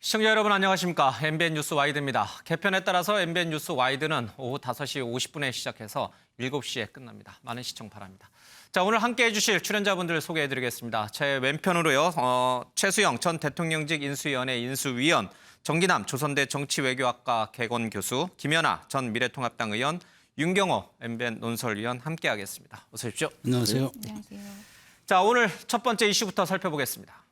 시청자 여러분 안녕하십니까. MBN 뉴스 와이드입니다. 개편에 따라서 MBN 뉴스 와이드는 오후 5시 50분에 시작해서 7시에 끝납니다. 많은 시청 바랍니다. 자, 오늘 함께해 주실 출연자분들 소개해드리겠습니다. 제 왼편으로요. 최수영 전 대통령직 인수위원회 인수위원, 정기남 조선대 정치외교학과 개건 교수, 김연아 전 미래통합당 의원, 윤경호 MBN 논설위원 함께하겠습니다. 어서 오십시오. 안녕하세요. 안녕하세요. 자, 오늘 첫 번째 이슈부터 살펴보겠습니다.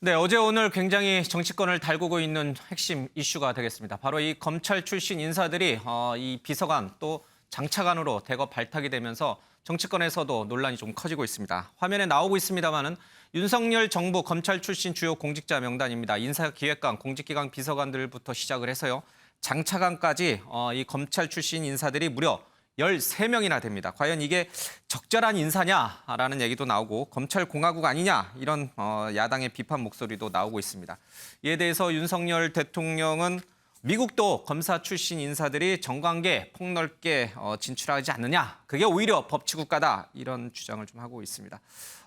네, 어제 오늘 굉장히 정치권을 달구고 있는 핵심 이슈가 되겠습니다. 바로 이 검찰 출신 인사들이 이 비서관 또 장차관으로 대거 발탁이 되면서 정치권에서도 논란이 좀 커지고 있습니다. 화면에 나오고 있습니다만은 윤석열 정부 검찰 출신 주요 공직자 명단입니다. 인사기획관, 공직기강 비서관들부터 시작을 해서요. 장차관까지 이 검찰 출신 인사들이 무려 13명이나 됩니다. 과연 이게 적절한 인사냐라는 얘기도 나오고 검찰공화국 아니냐 이런 야당의 비판 목소리도 나오고 있습니다. 이에 대해서 윤석열 대통령은 미국도 검사 출신 인사들이 정관계 폭넓게 진출하지 않느냐. 그게 오히려 법치국가다 이런 주장을 좀 하고 있습니다.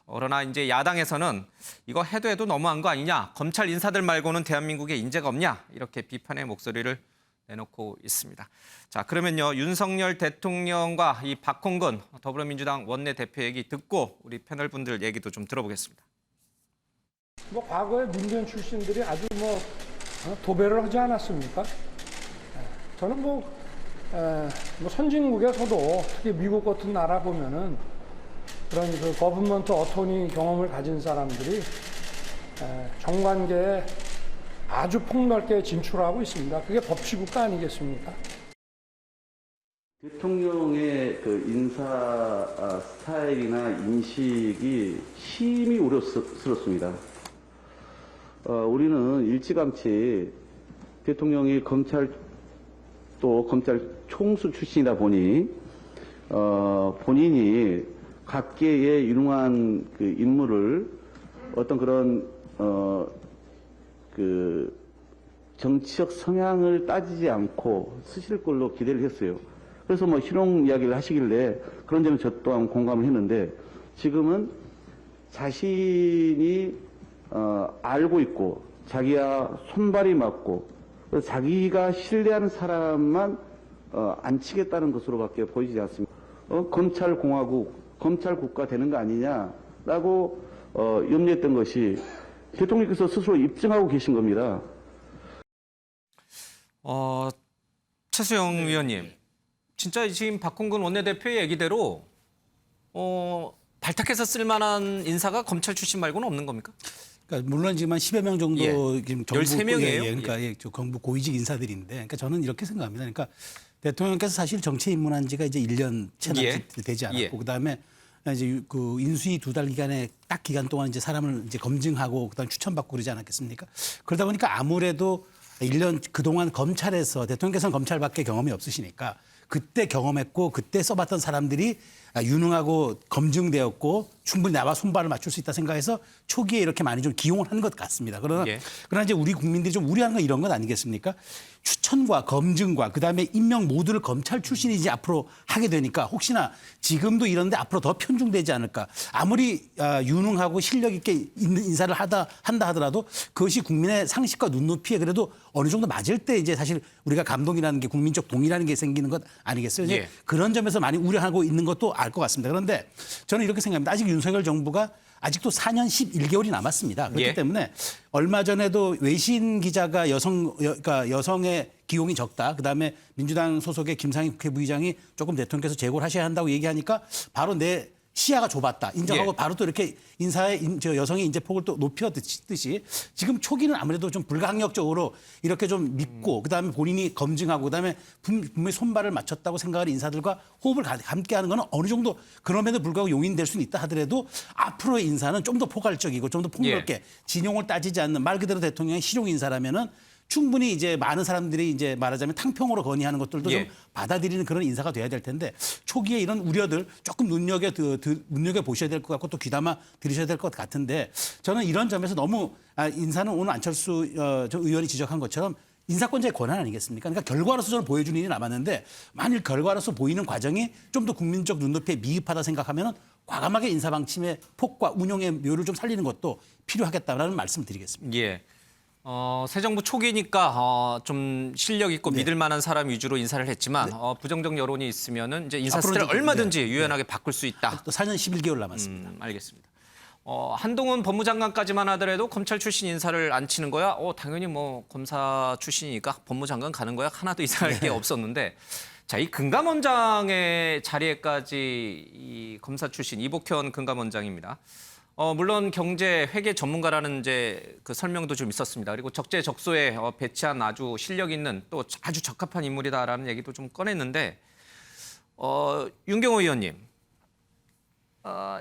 그러나 이제 야당에서는 이거 해도 너무한 거 아니냐. 검찰 인사들 말고는 대한민국에 인재가 없냐. 이렇게 비판의 목소리를 내놓고 있습니다. 자, 그러면요. 윤석열 대통령과 이 박홍근 더불어민주당 원내대표 얘기 듣고 우리 패널분들 얘기도 좀 들어보겠습니다. 과거에 문재인 출신들이 아주 도배를 하지 않았습니까? 저는 선진국에서도 특히 미국 같은 나라 보면은 그런 그 거버먼트 어토니 경험을 가진 사람들이 정관계에 아주 폭넓게 진출하고 있습니다. 그게 법치국가 아니겠습니까? 대통령의 그 인사 스타일이나 인식이 심히 우려스럽습니다. 우리는 일찌감치 대통령이 검찰 총수 출신이다 보니 본인이 각계의 유능한 그 인물을 어떤 그런 그 정치적 성향을 따지지 않고 쓰실 걸로 기대를 했어요. 그래서 희롱 이야기를 하시길래 그런 점에 저 또한 공감을 했는데 지금은 자신이 알고 있고 자기야 손발이 맞고 자기가 신뢰하는 사람만 앉히겠다는 것으로밖에 보이지 않습니다. 검찰공화국, 검찰국가 되는 거 아니냐라고 염려했던 것이 대통령께서 스스로 입증하고 계신 겁니다. 최수영 의원님, 진짜 지금 박홍근 원내대표의 얘기대로 발탁해서 쓸만한 인사가 검찰 출신 말고는 없는 겁니까? 그러니까 물론 지금 한 10여 명 정도 지금 정부 13명이에요. 그러니까 정부 고위직 인사들인데, 그러니까 저는 이렇게 생각합니다. 그러니까 대통령께서 사실 정치에 입문한 지가 이제 1년 채 되지 않았고, 그다음에 이제 그 인수위 2달 기간에 딱 기간 동안 이제 사람을 이제 검증하고 그다음 추천받고 그러지 않았겠습니까? 그러다 보니까 아무래도 1년 그동안 검찰에서 대통령께서는 검찰밖에 경험이 없으시니까 그때 경험했고 그때 써봤던 사람들이 유능하고 검증되었고 충분히 나와 손발을 맞출 수 있다 생각해서 초기에 이렇게 많이 좀 기용을 한 것 같습니다. 그러나 이제 우리 국민들이 좀 우려하는 건 이런 건 아니겠습니까? 추천과 검증과 그다음에 임명 모두를 검찰 출신이 이제 앞으로 하게 되니까 혹시나 지금도 이런데 앞으로 더 편중되지 않을까. 아무리 유능하고 실력 있게 있는 인사를 한다 하더라도 그것이 국민의 상식과 눈높이에 그래도 어느 정도 맞을 때 이제 사실 우리가 감동이라는 게 국민적 동의라는 게 생기는 것 아니겠어요? 그런 점에서 많이 우려하고 있는 것도 알 것 같습니다. 그런데 저는 이렇게 생각합니다. 아직 윤석열 정부가 아직도 4년 11개월이 남았습니다. 그렇기 때문에 얼마 전에도 외신 기자가 그러니까 여성의 기용이 적다. 그다음에 민주당 소속의 김상희 국회부의장이 조금 대통령께서 재고를 하셔야 한다고 얘기하니까 바로 내 시야가 좁았다. 인정하고 바로 또 이렇게 여성의 인재 폭을 또 높였듯이 지금 초기는 아무래도 좀 불가항력적으로 이렇게 좀 믿고 그다음에 본인이 검증하고 그다음에 분명히 손발을 맞췄다고 생각하는 인사들과 호흡을 함께하는 거는 어느 정도 그럼에도 불구하고 용인될 수는 있다 하더라도 앞으로의 인사는 좀 더 포괄적이고 좀 더 폭넓게 진용을 따지지 않는 말 그대로 대통령의 실용 인사라면은 충분히 이제 많은 사람들이 이제 말하자면 탕평으로 건의하는 것들도 좀 받아들이는 그런 인사가 돼야 될 텐데 초기에 이런 우려들 조금 눈여겨 보셔야 될 것 같고 또 귀담아 들으셔야 될 것 같은데 저는 이런 점에서 너무 인사는 오늘 안철수 저 의원이 지적한 것처럼 인사권자의 권한 아니겠습니까? 그러니까 결과로서 저는 보여주는 일이 남았는데 만일 결과로서 보이는 과정이 좀 더 국민적 눈높이에 미흡하다 생각하면은 과감하게 인사방침의 폭과 운용의 묘를 좀 살리는 것도 필요하겠다라는 말씀을 드리겠습니다. 예. 새 정부 초기니까 좀 실력 있고 믿을 만한 사람 위주로 인사를 했지만 부정적 여론이 있으면은 이제 인사 앞으로는 스타일을 얼마든지 유연하게 바꿀 수 있다. 또 4년 11개월 남았습니다. 알겠습니다. 한동훈 법무장관까지만 하더라도 검찰 출신 인사를 안 치는 거야? 당연히 뭐 검사 출신이니까 법무장관 가는 거야? 하나도 이상할 게 없었는데 자, 이 금감원장의 자리에까지 이 검사 출신 이복현 금감원장입니다. 물론 경제 회계 전문가라는 이제 그 설명도 좀 있었습니다. 그리고 적재적소에 배치한 아주 실력 있는 또 아주 적합한 인물이다라는 얘기도 좀 꺼냈는데 윤경호 의원님,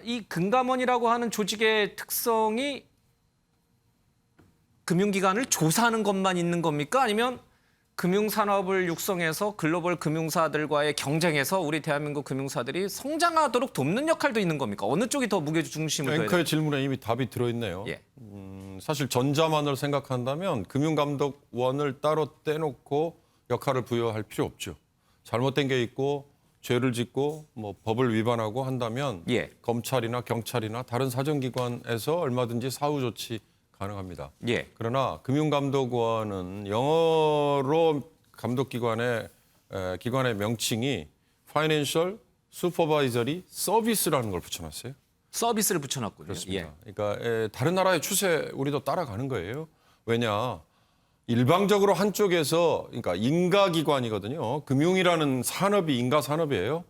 이 금감원이라고 하는 조직의 특성이 금융기관을 조사하는 것만 있는 겁니까? 아니면 금융산업을 육성해서 글로벌 금융사들과의 경쟁에서 우리 대한민국 금융사들이 성장하도록 돕는 역할도 있는 겁니까? 어느 쪽이 더 무게중심을 둬야 앵커의 질문에 이미 답이 들어있네요. 예. 사실 전자만을 생각한다면 금융감독원을 따로 떼놓고 역할을 부여할 필요 없죠. 잘못된 게 있고 죄를 짓고 뭐 법을 위반하고 한다면 예. 검찰이나 경찰이나 다른 사정기관에서 얼마든지 사후 조치 가능합니다. 예. 그러나 금융감독원은 영어로 감독기관의 명칭이 Financial Supervisory Service라는 걸 붙여놨어요. 서비스를 붙여놨군요. 그렇습니다. 그러니까 다른 나라의 추세 우리도 따라가는 거예요. 왜냐? 일방적으로 한쪽에서 그러니까 인가기관이거든요. 금융이라는 산업이 인가산업이에요.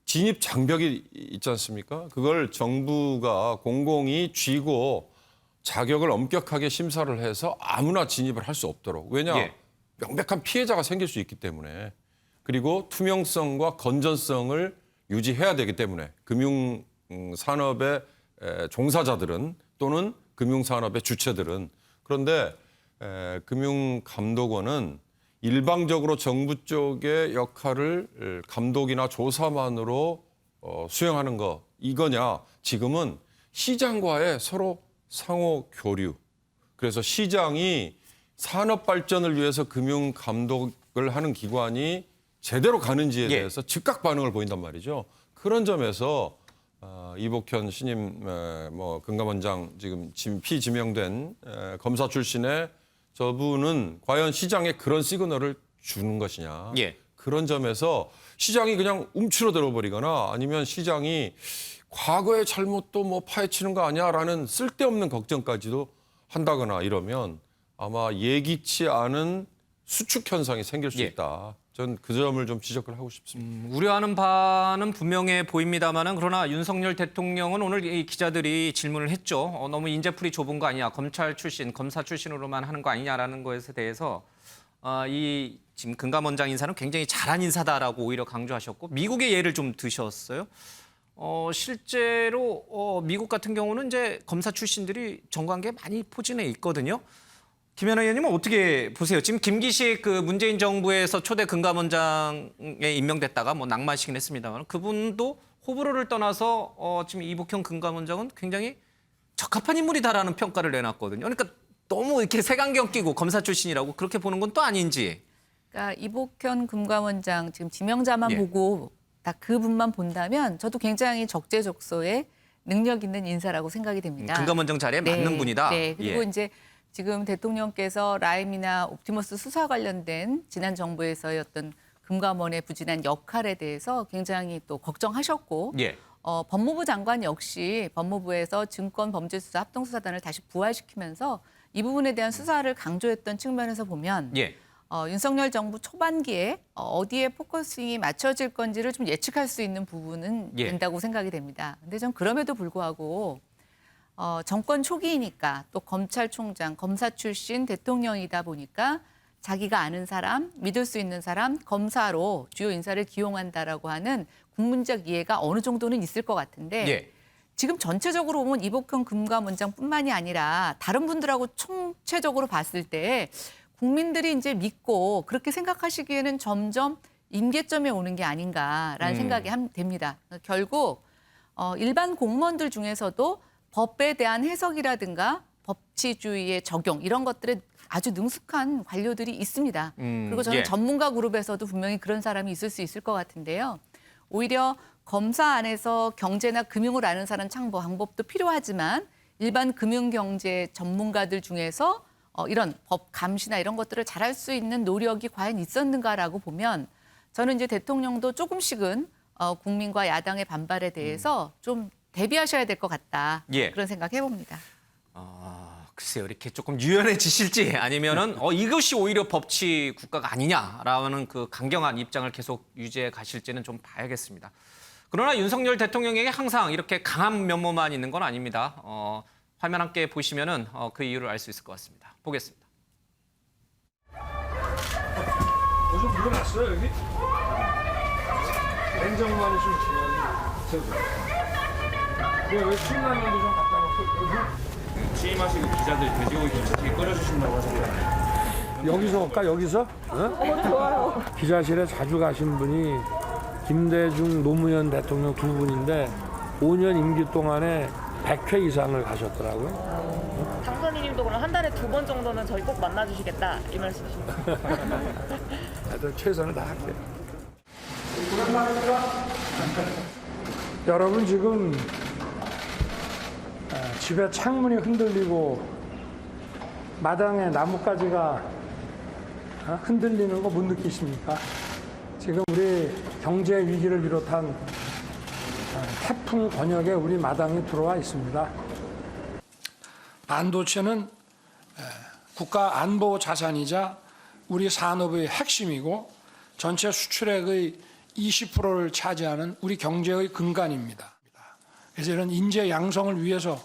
진입 장벽이 있지 않습니까? 그걸 정부가 공공이 쥐고 자격을 엄격하게 심사를 해서 아무나 진입을 할 수 없도록. 왜냐? 예. 명백한 피해자가 생길 수 있기 때문에. 그리고 투명성과 건전성을 유지해야 되기 때문에 금융산업의 종사자들은 또는 금융산업의 주체들은. 그런데 금융감독원은 일방적으로 정부 쪽의 역할을 감독이나 조사만으로 수행하는 거 이거냐. 지금은 시장과의 서로 상호 교류. 그래서 시장이 산업 발전을 위해서 금융 감독을 하는 기관이 제대로 가는지에 대해서 즉각 반응을 보인단 말이죠. 그런 점에서 이복현 신임 금감원장 지금 피지명된 검사 출신의 저분은 과연 시장에 그런 시그널을 주는 것이냐. 예. 그런 점에서 시장이 그냥 움츠러들어 버리거나 아니면 시장이 과거의 잘못도 뭐 파헤치는 거 아니야라는 쓸데없는 걱정까지도 한다거나 이러면 아마 예기치 않은 수축 현상이 생길 수 있다. 전 그 점을 좀 지적을 하고 싶습니다. 우려하는 바는 분명해 보입니다만은 그러나 윤석열 대통령은 오늘 이 기자들이 질문을 했죠. 너무 인재풀이 좁은 거 아니냐. 검찰 출신, 검사 출신으로만 하는 거 아니냐라는 것에 대해서 이 지금 금감원장 인사는 굉장히 잘한 인사다라고 오히려 강조하셨고 미국의 예를 좀 드셨어요. 실제로 미국 같은 경우는 이제 검사 출신들이 정관계에 많이 포진해 있거든요. 김연아 의원님은 어떻게 보세요? 지금 김기식 그 문재인 정부에서 초대 금감원장에 임명됐다가 뭐 낙마하시긴 했습니다만 그분도 호불호를 떠나서 지금 이복현 금감원장은 굉장히 적합한 인물이다라는 평가를 내놨거든요. 그러니까 너무 이렇게 색안경 끼고 검사 출신이라고 그렇게 보는 건 또 아닌지. 그러니까 이복현 금감원장 지금 지명자만 보고 딱 그분만 본다면 저도 굉장히 적재적소에 능력 있는 인사라고 생각이 됩니다. 금감원장 자리에 맞는 분이다. 네. 그리고 이제 지금 대통령께서 라임이나 옵티머스 수사 관련된 지난 정부에서의 어떤 금감원의 부진한 역할에 대해서 굉장히 또 걱정하셨고 법무부 장관 역시 법무부에서 증권범죄수사 합동수사단을 다시 부활시키면서 이 부분에 대한 수사를 강조했던 측면에서 보면 윤석열 정부 초반기에 어디에 포커싱이 맞춰질 건지를 좀 예측할 수 있는 부분은 된다고 생각이 됩니다. 근데 전 그럼에도 불구하고 정권 초기이니까 또 검찰총장, 검사 출신 대통령이다 보니까 자기가 아는 사람, 믿을 수 있는 사람, 검사로 주요 인사를 기용한다라고 하는 국민적 이해가 어느 정도는 있을 것 같은데 지금 전체적으로 보면 이복현 금감원장뿐만이 아니라 다른 분들하고 총체적으로 봤을 때 국민들이 이제 믿고 그렇게 생각하시기에는 점점 임계점에 오는 게 아닌가라는 생각이 됩니다. 결국 일반 공무원들 중에서도 법에 대한 해석이라든가 법치주의의 적용 이런 것들에 아주 능숙한 관료들이 있습니다. 그리고 저는 예. 전문가 그룹에서도 분명히 그런 사람이 있을 수 있을 것 같은데요. 오히려 검사 안에서 경제나 금융을 아는 사람 창법 방법도 필요하지만 일반 금융경제 전문가들 중에서 이런 법 감시나 이런 것들을 잘할 수 있는 노력이 과연 있었는가라고 보면 저는 이제 대통령도 조금씩은 국민과 야당의 반발에 대해서 좀 대비하셔야 될 것 같다. 예. 그런 생각 해봅니다. 글쎄요, 이렇게 조금 유연해지실지 아니면은 이것이 오히려 법치 국가가 아니냐라는 그 강경한 입장을 계속 유지해 가실지는 좀 봐야겠습니다. 그러나 윤석열 대통령에게 항상 이렇게 강한 면모만 있는 건 아닙니다. 화면 함께 보시면은 그 이유를 알 수 있을 것 같습니다. 보겠습니다. 좀 물어놨어요 여기? 냉장고만 있으면 중요하지. 왜 컵라면도 좀 갖다 놓고 여기? 취임하시고 기자들 돼지고기 김치찌개 끓여주신다고 하셨잖아요. 여기서 올까 여기서? 좋아요. 기자실에 자주 가신 분이 김대중 노무현 대통령 두 분인데 5년 임기 동안에 100회 이상을 가셨더라고요. 당선인님도 그럼 한 달에 2번 정도는 저희 꼭 만나주시겠다 이 말씀이십니까? 하여튼 최선을 다할게요. 여러분 지금 집에 창문이 흔들리고 마당에 나뭇가지가 흔들리는 거 못 느끼십니까? 지금 우리 경제 위기를 비롯한 태풍 권역에 우리 마당이 들어와 있습니다. 반도체는 국가 안보 자산이자 우리 산업의 핵심이고 전체 수출액의 20%를 차지하는 우리 경제의 근간입니다. 그래서 이런 인재 양성을 위해서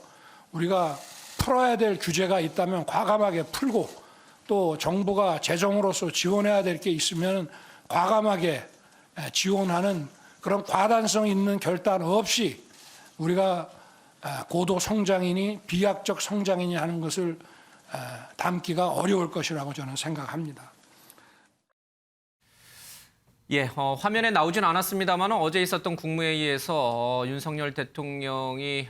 우리가 풀어야 될 규제가 있다면 과감하게 풀고 또 정부가 재정으로서 지원해야 될 게 있으면 과감하게 지원하는 그런 과단성 있는 결단 없이 우리가 고도 성장이니 비약적 성장이니 하는 것을 담기가 어려울 것이라고 저는 생각합니다. 예, 화면에 나오진 않았습니다만 어제 있었던 국무회의에서 윤석열 대통령이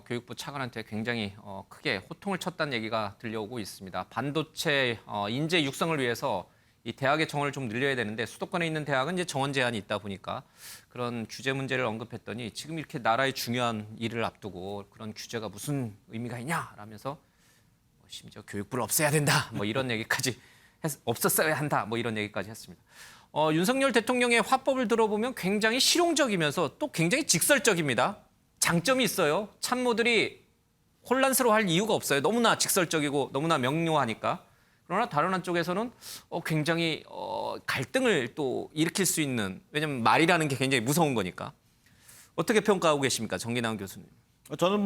교육부 차관한테 굉장히 크게 호통을 쳤다는 얘기가 들려오고 있습니다. 반도체 인재 육성을 위해서 이 대학의 정원을 좀 늘려야 되는데 수도권에 있는 대학은 이제 정원 제한이 있다 보니까 그런 규제 문제를 언급했더니 지금 이렇게 나라의 중요한 일을 앞두고 그런 규제가 무슨 의미가 있냐라면서 심지어 교육부를 없애야 된다 뭐 이런 얘기까지 없었어야 한다 뭐 이런 얘기까지 했습니다. 윤석열 대통령의 화법을 들어보면 굉장히 실용적이면서 또 굉장히 직설적입니다. 장점이 있어요. 참모들이 혼란스러워할 이유가 없어요. 너무나 직설적이고 너무나 명료하니까. 그러나 다른 한쪽에서는 굉장히 갈등을 또 일으킬 수 있는, 왜냐하면 말이라는 게 굉장히 무서운 거니까. 어떻게 평가하고 계십니까, 정기남 교수님? 저는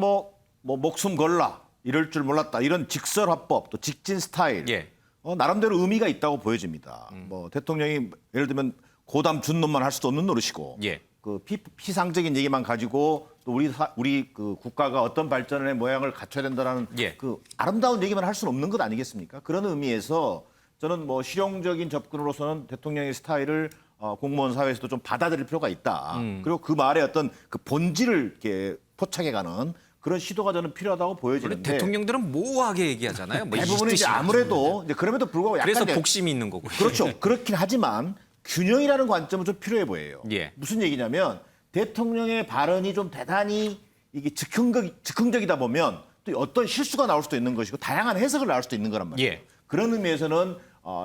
목숨 걸라 이럴 줄 몰랐다 이런 직설 화법 또 직진 스타일 예. 나름대로 의미가 있다고 보여집니다. 대통령이 예를 들면 고담 준놈만 할 수도 없는 노릇이고 예. 그 피상적인 얘기만 가지고 또 우리 그 국가가 어떤 발전의 모양을 갖춰야 된다는 예. 그 아름다운 얘기만 할 수는 없는 것 아니겠습니까? 그런 의미에서 저는 실용적인 접근으로서는 대통령의 스타일을 공무원 사회에서도 좀 받아들일 필요가 있다. 그리고 그 말의 어떤 그 본질을 이렇게 포착해가는 그런 시도가 저는 필요하다고 원래 보여지는데 대통령들은 모호하게 얘기하잖아요. 뭐 대부분은 이제 아무래도 이제 그럼에도 불구하고 약간 그래서 이제 복심이 있는 거고. 그렇죠. 그렇긴 하지만 균형이라는 관점은 좀 필요해 보여요. 예. 무슨 얘기냐면 대통령의 발언이 좀 대단히 이게 즉흥적이다 보면 또 어떤 실수가 나올 수도 있는 것이고 다양한 해석을 나올 수도 있는 거란 말이에요. 예. 그런 의미에서는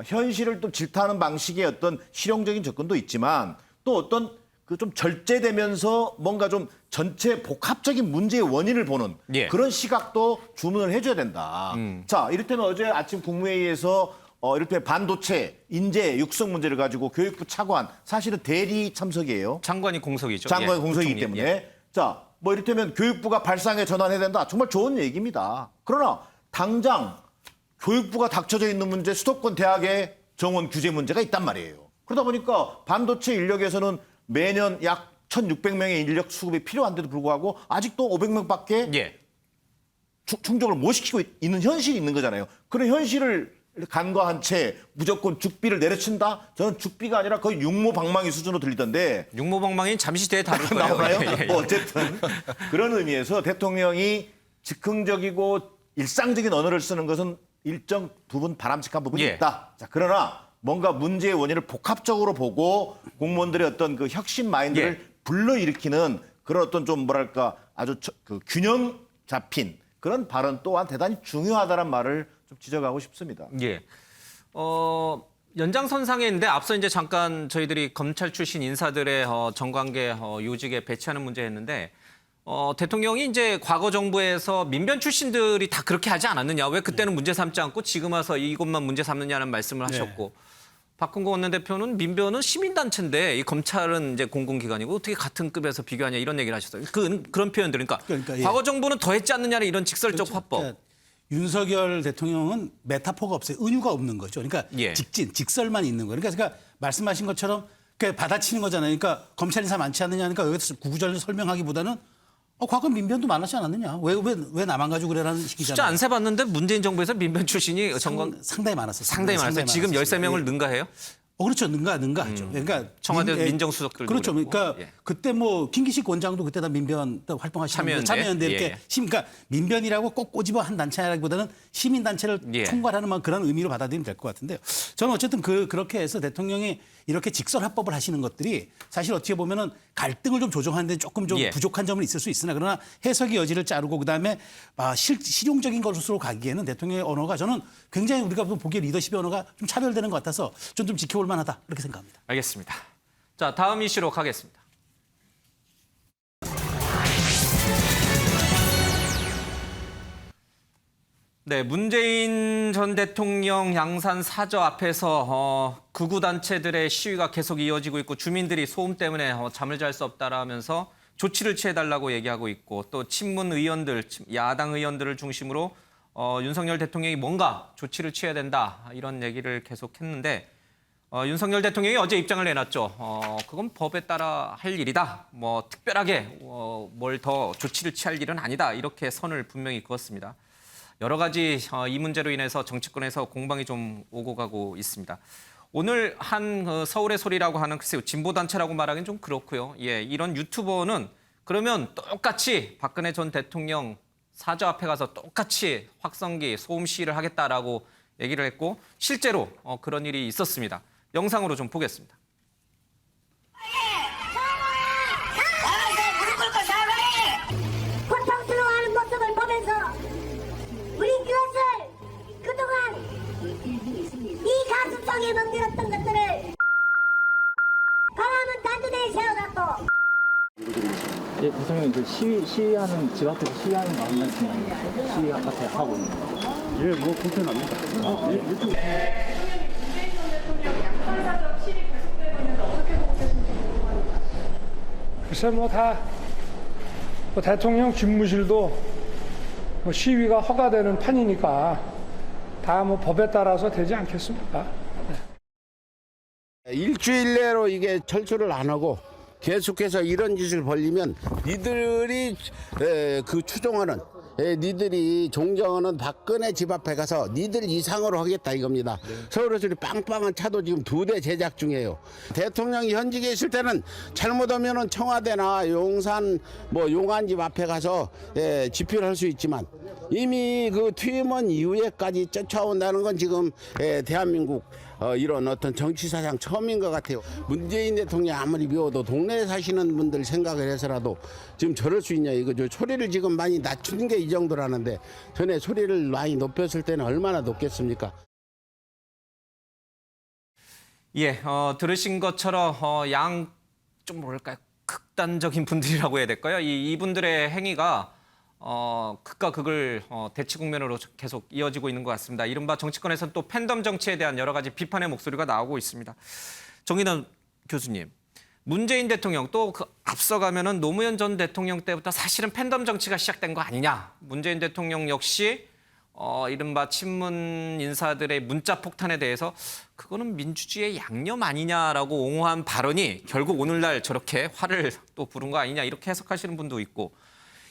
현실을 또 질타하는 방식의 어떤 실용적인 접근도 있지만 또 어떤 그 좀 절제되면서 뭔가 좀 전체 복합적인 문제의 원인을 보는 예. 그런 시각도 주문을 해줘야 된다. 자, 이를테면 어제 아침 국무회의에서 이를테면 반도체 인재 육성 문제를 가지고 교육부 차관 사실은 대리 참석이에요. 장관이 공석이죠. 장관이 예, 공석이기 부총리. 때문에 예. 자, 이를테면 교육부가 발상에 전환해야 된다. 정말 좋은 얘기입니다. 그러나 당장 교육부가 닥쳐져 있는 문제 수도권 대학의 정원 규제 문제가 있단 말이에요. 그러다 보니까 반도체 인력에서는 매년 약 1,600명의 인력 수급이 필요한데도 불구하고 아직도 500명밖에 예. 충족을 못 시키고 있는 현실이 있는 거잖아요. 그런 현실을 간과한 채 무조건 죽비를 내려친다? 저는 죽비가 아니라 거의 육모방망이 수준으로 들리던데 육모방망이 잠시 뒤에 다룰 거예요. 나오나요? 예, 예. 어쨌든 그런 의미에서 대통령이 즉흥적이고 일상적인 언어를 쓰는 것은 일정 부분 바람직한 부분이 예. 있다. 자, 그러나 뭔가 문제의 원인을 복합적으로 보고 공무원들의 어떤 그 혁신 마인드를 예. 불러일으키는 그런 어떤 좀 뭐랄까 아주 그 균형 잡힌 그런 발언 또한 대단히 중요하다는 말을 좀 지적하고 싶습니다. 예. 연장선상에 있는데 앞서 이제 잠깐 저희들이 검찰 출신 인사들의 정관계 요직에 배치하는 문제 했는데 대통령이 이제 과거 정부에서 민변 출신들이 다 그렇게 하지 않았느냐. 왜 그때는 문제 삼지 않고 지금 와서 이것만 문제 삼느냐는 말씀을 하셨고 박홍근 원내대표는 민변은 시민단체인데 이 검찰은 이제 공공기관이고 어떻게 같은 급에서 비교하냐 이런 얘기를 하셨어요. 그런 표현들. 그러니까 예. 과거 정부는 더 했지 않느냐는 이런 직설적 그렇죠. 화법. 그러니까 윤석열 대통령은 메타포가 없어요. 은유가 없는 거죠. 그러니까 예. 직설만 있는 거예요. 그러니까 말씀하신 것처럼 받아치는 거잖아요. 그러니까 검찰 인사 많지 않느냐 하니까 여기서 구구절절 설명하기보다는 과거 민변도 많았지 않았느냐. 왜 나만 가지고 그래라는 식이잖아요. 숫자 안 세봤는데 문재인 정부에서 민변 출신이 상당히 많았어요. 상당히 많았어요. 지금 13명을 능가해요? 그렇죠. 능가하죠. 그러니까 청와대 민정수석들도 그렇죠. 그렇고. 그러니까 예. 그때 뭐 김기식 원장도 그때 다 민변 활동하시는 참여연대. 이렇게 예. 그러니까 민변이라고 꼭 꼬집어 한 단체라기보다는 시민 단체를 예. 총괄하는 그런 의미로 받아들이면 될 것 같은데요. 저는 어쨌든 그렇게 해서 대통령이 이렇게 직설 합법을 하시는 것들이 사실 어떻게 보면은 갈등을 좀 조정하는 데 조금 좀 예. 부족한 점은 있을 수 있으나 그러나 해석의 여지를 자르고 그다음에 실용적인 것으로 가기에는 대통령의 언어가 저는 굉장히 우리가 보기에 리더십의 언어가 좀 차별되는 것 같아서 좀 지켜볼 만하다 이렇게 생각합니다. 알겠습니다. 자, 다음 이슈로 가겠습니다. 네, 문재인 전 대통령 양산 사저 앞에서 극우 단체들의 시위가 계속 이어지고 있고 주민들이 소음 때문에 잠을 잘 수 없다라면서 조치를 취해달라고 얘기하고 있고 또 친문 의원들, 야당 의원들을 중심으로 윤석열 대통령이 뭔가 조치를 취해야 된다 이런 얘기를 계속했는데 윤석열 대통령이 어제 입장을 내놨죠. 그건 법에 따라 할 일이다. 뭐 특별하게 뭘 더 조치를 취할 일은 아니다. 이렇게 선을 분명히 그었습니다. 여러 가지 이 문제로 인해서 정치권에서 공방이 좀 오고 가고 있습니다. 오늘 한 서울의 소리라고 하는 글쎄요 진보단체라고 말하기는 좀 그렇고요. 예, 이런 유튜버는 그러면 똑같이 박근혜 전 대통령 사저 앞에 가서 똑같이 확성기 소음 시위를 하겠다라고 얘기를 했고 실제로 그런 일이 있었습니다. 영상으로 좀 보겠습니다. 고통스러워하는 모습을 보면서 우리 그것을 그동안 이 가슴속에 멍들었던 것들을 바람은 단두대에 세워갖고 예, 대통령이 그 시위하는 집 앞에서 시위하는 거 한 말씀 아니에요? 시위 앞에 하고 있는 거. 예, 뭐 불편합니다. 글쎄 대통령 집무실도 시위가 허가되는 판이니까 다 법에 따라서 되지 않겠습니까? 일주일 내로 이게 철수를 안 하고 계속해서 이런 짓을 벌리면 니들이 그 추종하는 니들이 존경하는 박근혜 집 앞에 가서 니들 이상으로 하겠다 이겁니다. 서울에서 빵빵한 차도 지금 2대 제작 중이에요. 대통령이 현직에 있을 때는 잘못하면은 청와대나 용산 용안집 앞에 가서 집회를 할 수 있지만 이미 그 퇴임원 이후에까지 쫓아온다는 건 지금 대한민국 이런 어떤 정치 사상 처음인 것 같아요. 문재인 대통령 아무리 미워도 동네에 사시는 분들 생각을 해서라도 지금 저럴 수 있냐 이거죠. 소리를 지금 많이 낮춘 게 이 정도라는데 전에 소리를 많이 높였을 때는 얼마나 높겠습니까? 예, 들으신 것처럼 좀 뭐랄까요 극단적인 분들이라고 해야 될까요? 이분들의 행위가 극과 극을 대치 국면으로 계속 이어지고 있는 것 같습니다. 이른바 정치권에서는 또 팬덤 정치에 대한 여러 가지 비판의 목소리가 나오고 있습니다. 정인원 교수님, 문재인 대통령 또 그 앞서가면은 노무현 전 대통령 때부터 사실은 팬덤 정치가 시작된 거 아니냐. 문재인 대통령 역시 이른바 친문 인사들의 문자 폭탄에 대해서 그거는 민주주의의 양념 아니냐라고 옹호한 발언이 결국 오늘날 저렇게 화를 또 부른 거 아니냐 이렇게 해석하시는 분도 있고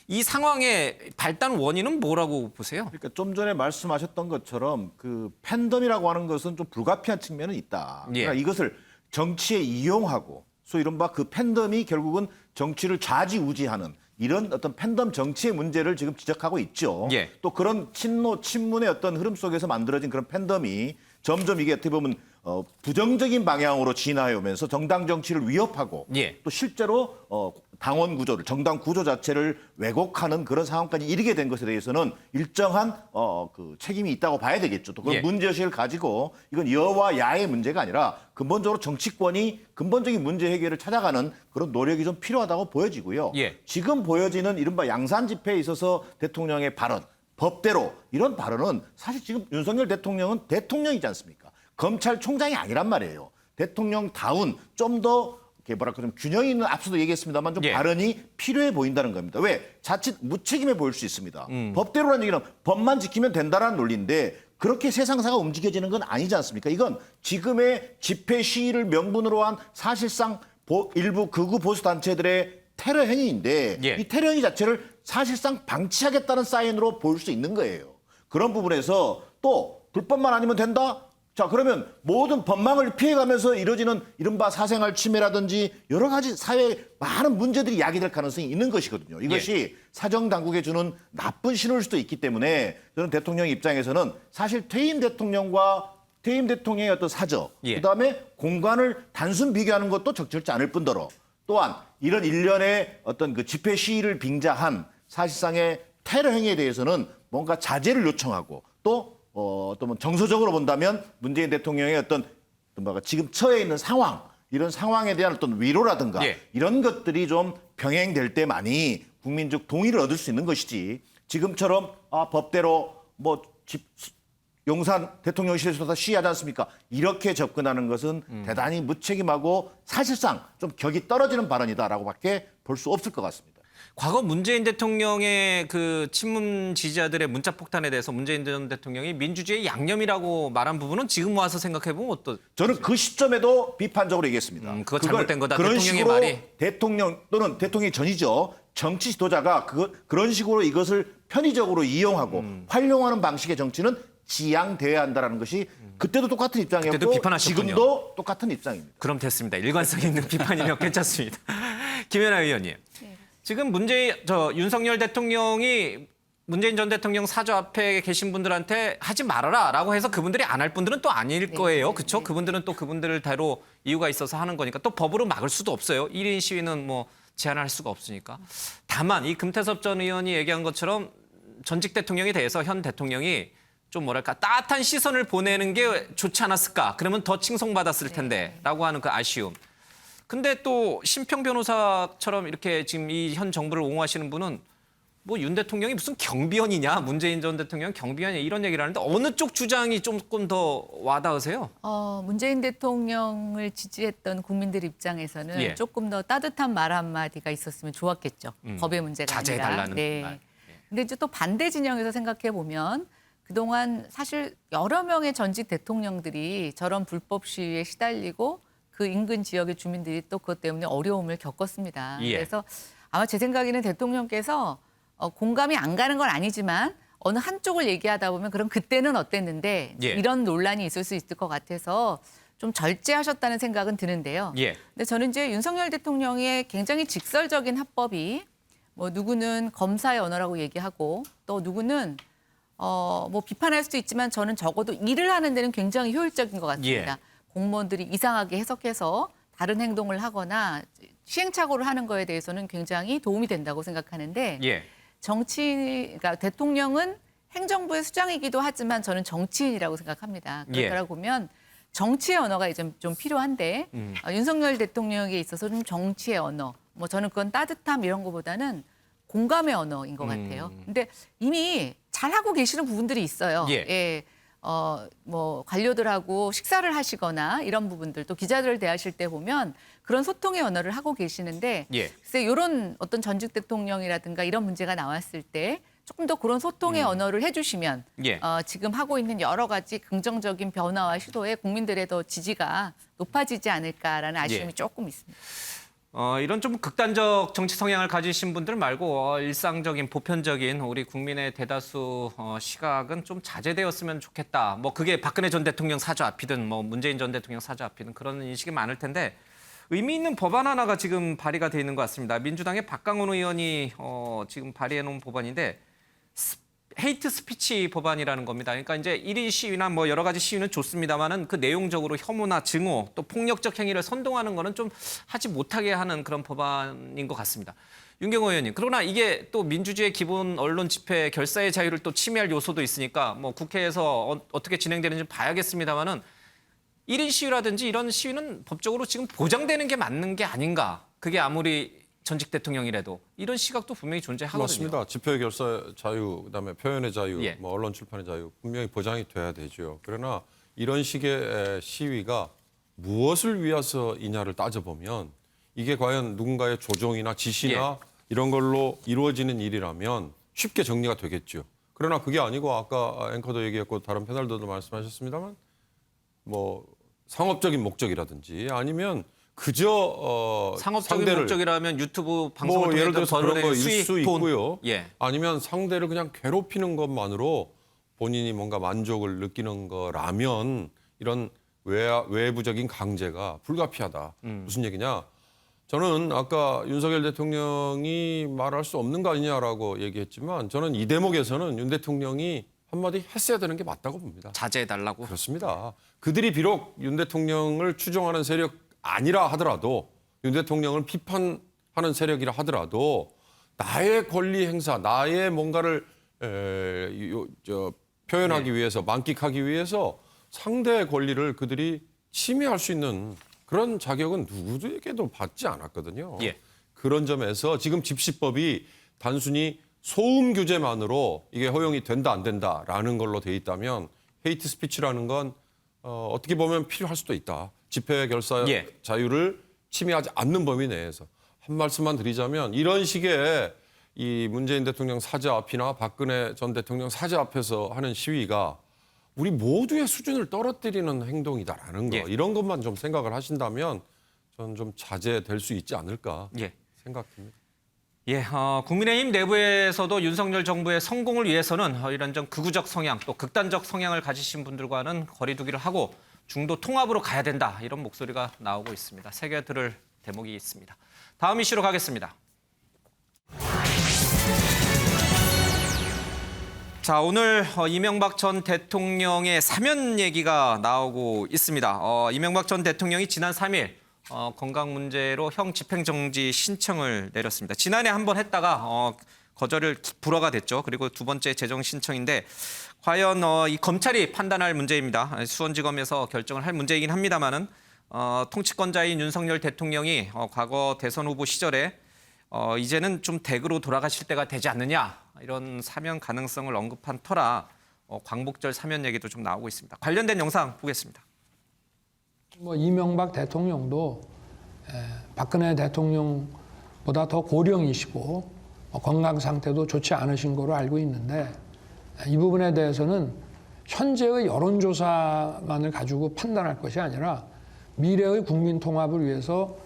이 상황의 발단 원인은 뭐라고 보세요? 그러니까 좀 전에 말씀하셨던 것처럼 그 팬덤이라고 하는 것은 좀 불가피한 측면은 있다. 그러니까 이것을 정치에 이용하고 소위 이른바 그 팬덤이 결국은 정치를 좌지우지하는 이런 어떤 팬덤 정치의 문제를 지금 지적하고 있죠. 예. 또 그런 친문의 어떤 흐름 속에서 만들어진 그런 팬덤이 점점 이게 어떻게 보면 부정적인 방향으로 진화해 오면서 정당 정치를 위협하고 예. 또 실제로 당원 구조를 정당 구조 자체를 왜곡하는 그런 상황까지 이르게 된 것에 대해서는 일정한 그 책임이 있다고 봐야 되겠죠. 또 그런 예. 문제의식을 가지고 이건 여와 야의 문제가 아니라 근본적으로 정치권이 근본적인 문제 해결을 찾아가는 그런 노력이 좀 필요하다고 보여지고요. 예. 지금 보여지는 이른바 양산 집회에 있어서 대통령의 발언, 법대로 이런 발언은 사실 지금 윤석열 대통령은 대통령이지 않습니까? 검찰총장이 아니란 말이에요. 대통령다운 좀 더 뭐랄까 좀 균형 있는 앞서도 얘기했습니다만 좀 예. 발언이 필요해 보인다는 겁니다. 왜? 자칫 무책임해 보일 수 있습니다. 법대로라는 얘기는 법만 지키면 된다라는 논리인데 그렇게 세상사가 움직여지는 건 아니지 않습니까? 이건 지금의 집회 시위를 명분으로 한 사실상 일부 극우 보수 단체들의 테러 행위인데 예. 이 테러 행위 자체를 사실상 방치하겠다는 사인으로 보일 수 있는 거예요. 그런 부분에서 또 불법만 아니면 된다? 자, 그러면 모든 법망을 피해가면서 이루어지는 이른바 사생활 침해라든지 여러 가지 사회에 많은 문제들이 야기될 가능성이 있는 것이거든요. 이것이 사정당국에 주는 나쁜 신호일 수도 있기 때문에 저는 대통령 입장에서는 사실 퇴임 대통령과 퇴임 대통령의 어떤 사저, 그다음에 공간을 단순 비교하는 것도 적절치 않을 뿐더러 또한 이런 일련의 어떤 그 집회 시위를 빙자한 사실상의 테러 행위에 대해서는 뭔가 자제를 요청하고 또 뭐 정서적으로 본다면 문재인 대통령의 어떤 뭐가 지금 처해 있는 상황 이런 상황에 대한 어떤 위로라든가 이런 것들이 좀 병행될 때만이 국민적 동의를 얻을 수 있는 것이지 지금처럼 법대로 뭐 용산 대통령실에서 다 시위하지 않습니까? 이렇게 접근하는 것은 대단히 무책임하고 사실상 좀 격이 떨어지는 발언이다라고밖에 볼 수 없을 것 같습니다. 과거 문재인 대통령의 그 친문 지지자들의 문자 폭탄에 대해서 문재인 전 대통령이 민주주의의 양념이라고 말한 부분은 지금 와서 생각해보면 저는 그 시점에도 비판적으로 얘기했습니다. 그거 잘못된 거다. 그런 대통령의 식으로 말이. 대통령 또는 대통령이 전이죠. 정치 지도자가 그런 식으로 이것을 편의적으로 이용하고 활용하는 방식의 정치는 지양돼야 한다는 것이 그때도 똑같은 입장이었고 그때도 비판하셨군요. 지금도 똑같은 입장입니다. 그럼 됐습니다. 일관성 있는 비판이면 괜찮습니다. 김연아 의원님. 지금 윤석열 대통령이 문재인 전 대통령 사저 앞에 계신 분들한테 하지 말아라라고 해서 그분들이 안 할 분들은 또 아닐 거예요. 그렇죠? 그분들은 또 그분들 대로 이유가 있어서 하는 거니까 또 법으로 막을 수도 없어요. 1인 시위는 뭐 제한할 수가 없으니까. 다만 이 금태섭 전 의원이 얘기한 것처럼 전직 대통령에 대해서 현 대통령이 좀 뭐랄까 따뜻한 시선을 보내는 게 좋지 않았을까. 그러면 더 칭송받았을 텐데 라고 하는 그 아쉬움. 근데 또 심평 변호사처럼 이렇게 지금 이 현 정부를 옹호하시는 분은 뭐 윤 대통령이 무슨 경비원이냐, 문재인 전 대통령 경비원이냐 이런 얘기를 하는데 어느 쪽 주장이 조금 더 와닿으세요? 문재인 대통령을 지지했던 국민들 입장에서는 조금 더 따뜻한 말 한마디가 있었으면 좋았겠죠. 법의 문제가 아니라. 자제해달라는 말. 근데 이제 또 반대 진영에서 생각해 보면 그동안 사실 여러 명의 전직 대통령들이 저런 불법 시위에 시달리고 그 인근 지역의 주민들이 또 그것 때문에 어려움을 겪었습니다. 그래서 아마 제 생각에는 대통령께서 공감이 안 가는 건 아니지만 어느 한쪽을 얘기하다 보면 그럼 그때는 어땠는데 이런 논란이 있을 수 있을 것 같아서 좀 절제하셨다는 생각은 드는데요. 근데 저는 이제 윤석열 대통령의 굉장히 직설적인 합법이 뭐 누구는 검사의 언어라고 얘기하고 또 누구는 뭐 비판할 수도 있지만 저는 적어도 일을 하는 데는 굉장히 효율적인 것 같습니다. 공무원들이 이상하게 해석해서 다른 행동을 하거나 시행착오를 하는 거에 대해서는 굉장히 도움이 된다고 생각하는데 그러니까 대통령은 행정부의 수장이기도 하지만 저는 정치인이라고 생각합니다. 그렇다고 보면 정치의 언어가 이제 좀 필요한데 윤석열 대통령에게 있어서 좀 정치의 언어, 뭐 저는 그건 따뜻함 이런 거보다는 공감의 언어인 것 같아요. 근데 이미 잘하고 계시는 부분들이 있어요. 뭐 관료들하고 식사를 하시거나 이런 부분들 또 기자들을 대하실 때 보면 그런 소통의 언어를 하고 계시는데 글쎄 이런 어떤 전직 대통령이라든가 이런 문제가 나왔을 때 조금 더 그런 소통의 언어를 해주시면 지금 하고 있는 여러 가지 긍정적인 변화와 시도에 국민들의 더 지지가 높아지지 않을까라는 아쉬움이 조금 있습니다. 이런 좀 극단적 정치 성향을 가지신 분들 말고 일상적인 보편적인 우리 국민의 대다수 시각은 좀 자제되었으면 좋겠다. 뭐 그게 박근혜 전 대통령 사저 앞이든 뭐 문재인 전 대통령 사저 앞이든 그런 인식이 많을 텐데 의미 있는 법안 하나가 지금 발의가 돼 있는 것 같습니다. 민주당의 박강원 의원이 지금 발의해 놓은 법안인데 헤이트 스피치 법안이라는 겁니다. 그러니까 이제 1인 시위나 뭐 여러 가지 시위는 좋습니다만은 그 내용적으로 혐오나 증오 또 폭력적 행위를 선동하는 거는 좀 하지 못하게 하는 그런 법안인 것 같습니다. 윤경호 의원님, 그러나 이게 또 민주주의의 기본 언론 집회 결사의 자유를 또 침해할 요소도 있으니까 뭐 국회에서 어떻게 진행되는지 봐야겠습니다만은 1인 시위라든지 이런 시위는 법적으로 지금 보장되는 게 맞는 게 아닌가. 그게 아무리 전직 대통령이라도 이런 시각도 분명히 존재하거든요. 맞습니다. 집회 결사 자유, 그다음에 표현의 자유, 예. 뭐 언론 출판의 자유 분명히 보장이 돼야 되죠. 그러나 이런 식의 시위가 무엇을 위해서이냐를 따져보면 이게 과연 누군가의 조종이나 지시나 이런 걸로 이루어지는 일이라면 쉽게 정리가 되겠죠. 그러나 그게 아니고 아까 앵커도 얘기했고 다른 패널들도 말씀하셨습니다만 뭐 상업적인 목적이라든지 아니면 그저 상업적인 상대를 목적이라면 유튜브 방송을 뭐 통해서 예를 들어서 그런 벌어내는 거일 수 수익, 돈. 있고요. 예. 아니면 상대를 그냥 괴롭히는 것만으로 본인이 뭔가 만족을 느끼는 거라면 이런 외부적인 강제가 불가피하다. 무슨 얘기냐? 저는 아까 윤석열 대통령이 말할 수 없는 거 아니냐라고 얘기했지만 저는 이 대목에서는 윤 대통령이 한마디 했어야 되는 게 맞다고 봅니다. 자제해달라고. 그렇습니다. 그들이 비록 윤 대통령을 추종하는 세력 아니라 하더라도 윤 대통령을 비판하는 세력이라 하더라도 나의 권리 행사, 나의 뭔가를 표현하기 위해서 만끽하기 위해서 상대의 권리를 그들이 침해할 수 있는 그런 자격은 누구에게도 받지 않았거든요. 예. 그런 점에서 지금 집시법이 단순히 소음 규제만으로 이게 허용이 된다 안 된다라는 걸로 돼 있다면 헤이트 스피치라는 건 어떻게 보면 필요할 수도 있다. 집회 결사 자유를 침해하지 않는 범위 내에서 한 말씀만 드리자면 이런 식의 이 문재인 대통령 사저 앞이나 박근혜 전 대통령 사저 앞에서 하는 시위가 우리 모두의 수준을 떨어뜨리는 행동이다라는 거 이런 것만 좀 생각을 하신다면 저는 좀 자제될 수 있지 않을까 생각됩니다. 예, 국민의힘 내부에서도 윤석열 정부의 성공을 위해서는 이런 좀 극우적 성향 또 극단적 성향을 가지신 분들과는 거리두기를 하고 중도 통합으로 가야 된다 이런 목소리가 나오고 있습니다. 새겨 들을 대목이 있습니다. 다음 이슈로 가겠습니다. 자, 오늘 이명박 전 대통령의 사면 얘기가 나오고 있습니다. 이명박 전 대통령이 지난 3일 건강 문제로 형 집행정지 신청을 내렸습니다. 지난해 한 번 했다가 거절을 불허가 됐죠. 그리고 두 번째 재정 신청인데 과연 이 검찰이 판단할 문제입니다. 수원지검에서 결정을 할 문제이긴 합니다만은 통치권자인 윤석열 대통령이 과거 대선 후보 시절에 이제는 좀 댁으로 돌아가실 때가 되지 않느냐 이런 사면 가능성을 언급한 터라 광복절 사면 얘기도 좀 나오고 있습니다. 관련된 영상 보겠습니다. 뭐 이명박 대통령도 박근혜 대통령보다 더 고령이시고 건강 상태도 좋지 않으신 거로 알고 있는데 이 부분에 대해서는 현재의 여론조사만을 가지고 판단할 것이 아니라 미래의 국민 통합을 위해서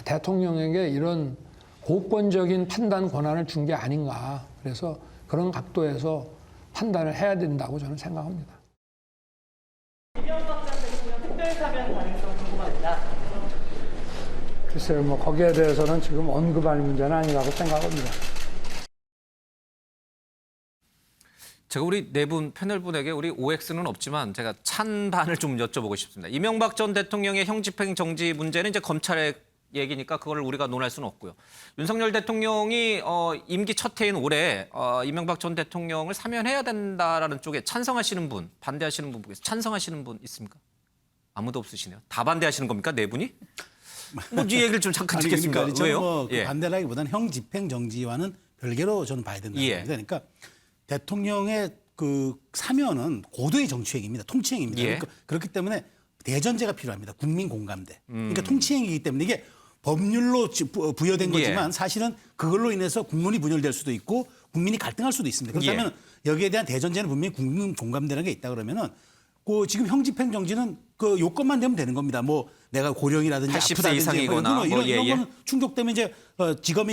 대통령에게 이런 고권적인 판단 권한을 준 게 아닌가. 그래서 그런 각도에서 판단을 해야 된다고 저는 생각합니다. 이명박 전 대통령 특별사면 가능성 궁금합니다. 글쎄요, 뭐 거기에 대해서는 지금 언급할 문제는 아니라고 생각합니다. 제가 우리 네 분 패널분에게 우리 OX는 없지만 제가 찬반을 좀 여쭤보고 싶습니다. 이명박 전 대통령의 형 집행 정지 문제는 이제 검찰의 얘기니까 그걸 우리가 논할 수는 없고요. 윤석열 대통령이 임기 첫 해인 올해 이명박 전 대통령을 사면해야 된다라는 쪽에 찬성하시는 분, 반대하시는 분 보겠습니다. 찬성하시는 분 있습니까? 아무도 없으시네요. 다 반대하시는 겁니까? 네 분이? 뭐 이 얘기를 좀 잠깐 듣겠습니다. 그러니까 왜요? 뭐 반대라기보다는 형 집행 정지와는 별개로 저는 봐야 된다는 겁니다. 그러니까 대통령의 그 사면은 고도의 정치행위입니다. 통치행위입니다. 그러니까 그렇기 때문에 대전제가 필요합니다. 국민 공감대. 그러니까 통치행위이기 때문에 이게 법률로 부여된 거지만 사실은 그걸로 인해서 국론이 분열될 수도 있고 국민이 갈등할 수도 있습니다. 그렇다면 여기에 대한 대전제는 분명히 국민 공감대라는 게 있다 그러면은 그 지금 형 집행 정지는 그 요건만 되면 되는 겁니다. 뭐 내가 고령이라든지 80세 아프다든지 이상이거나 이런 거는 충족되면 이제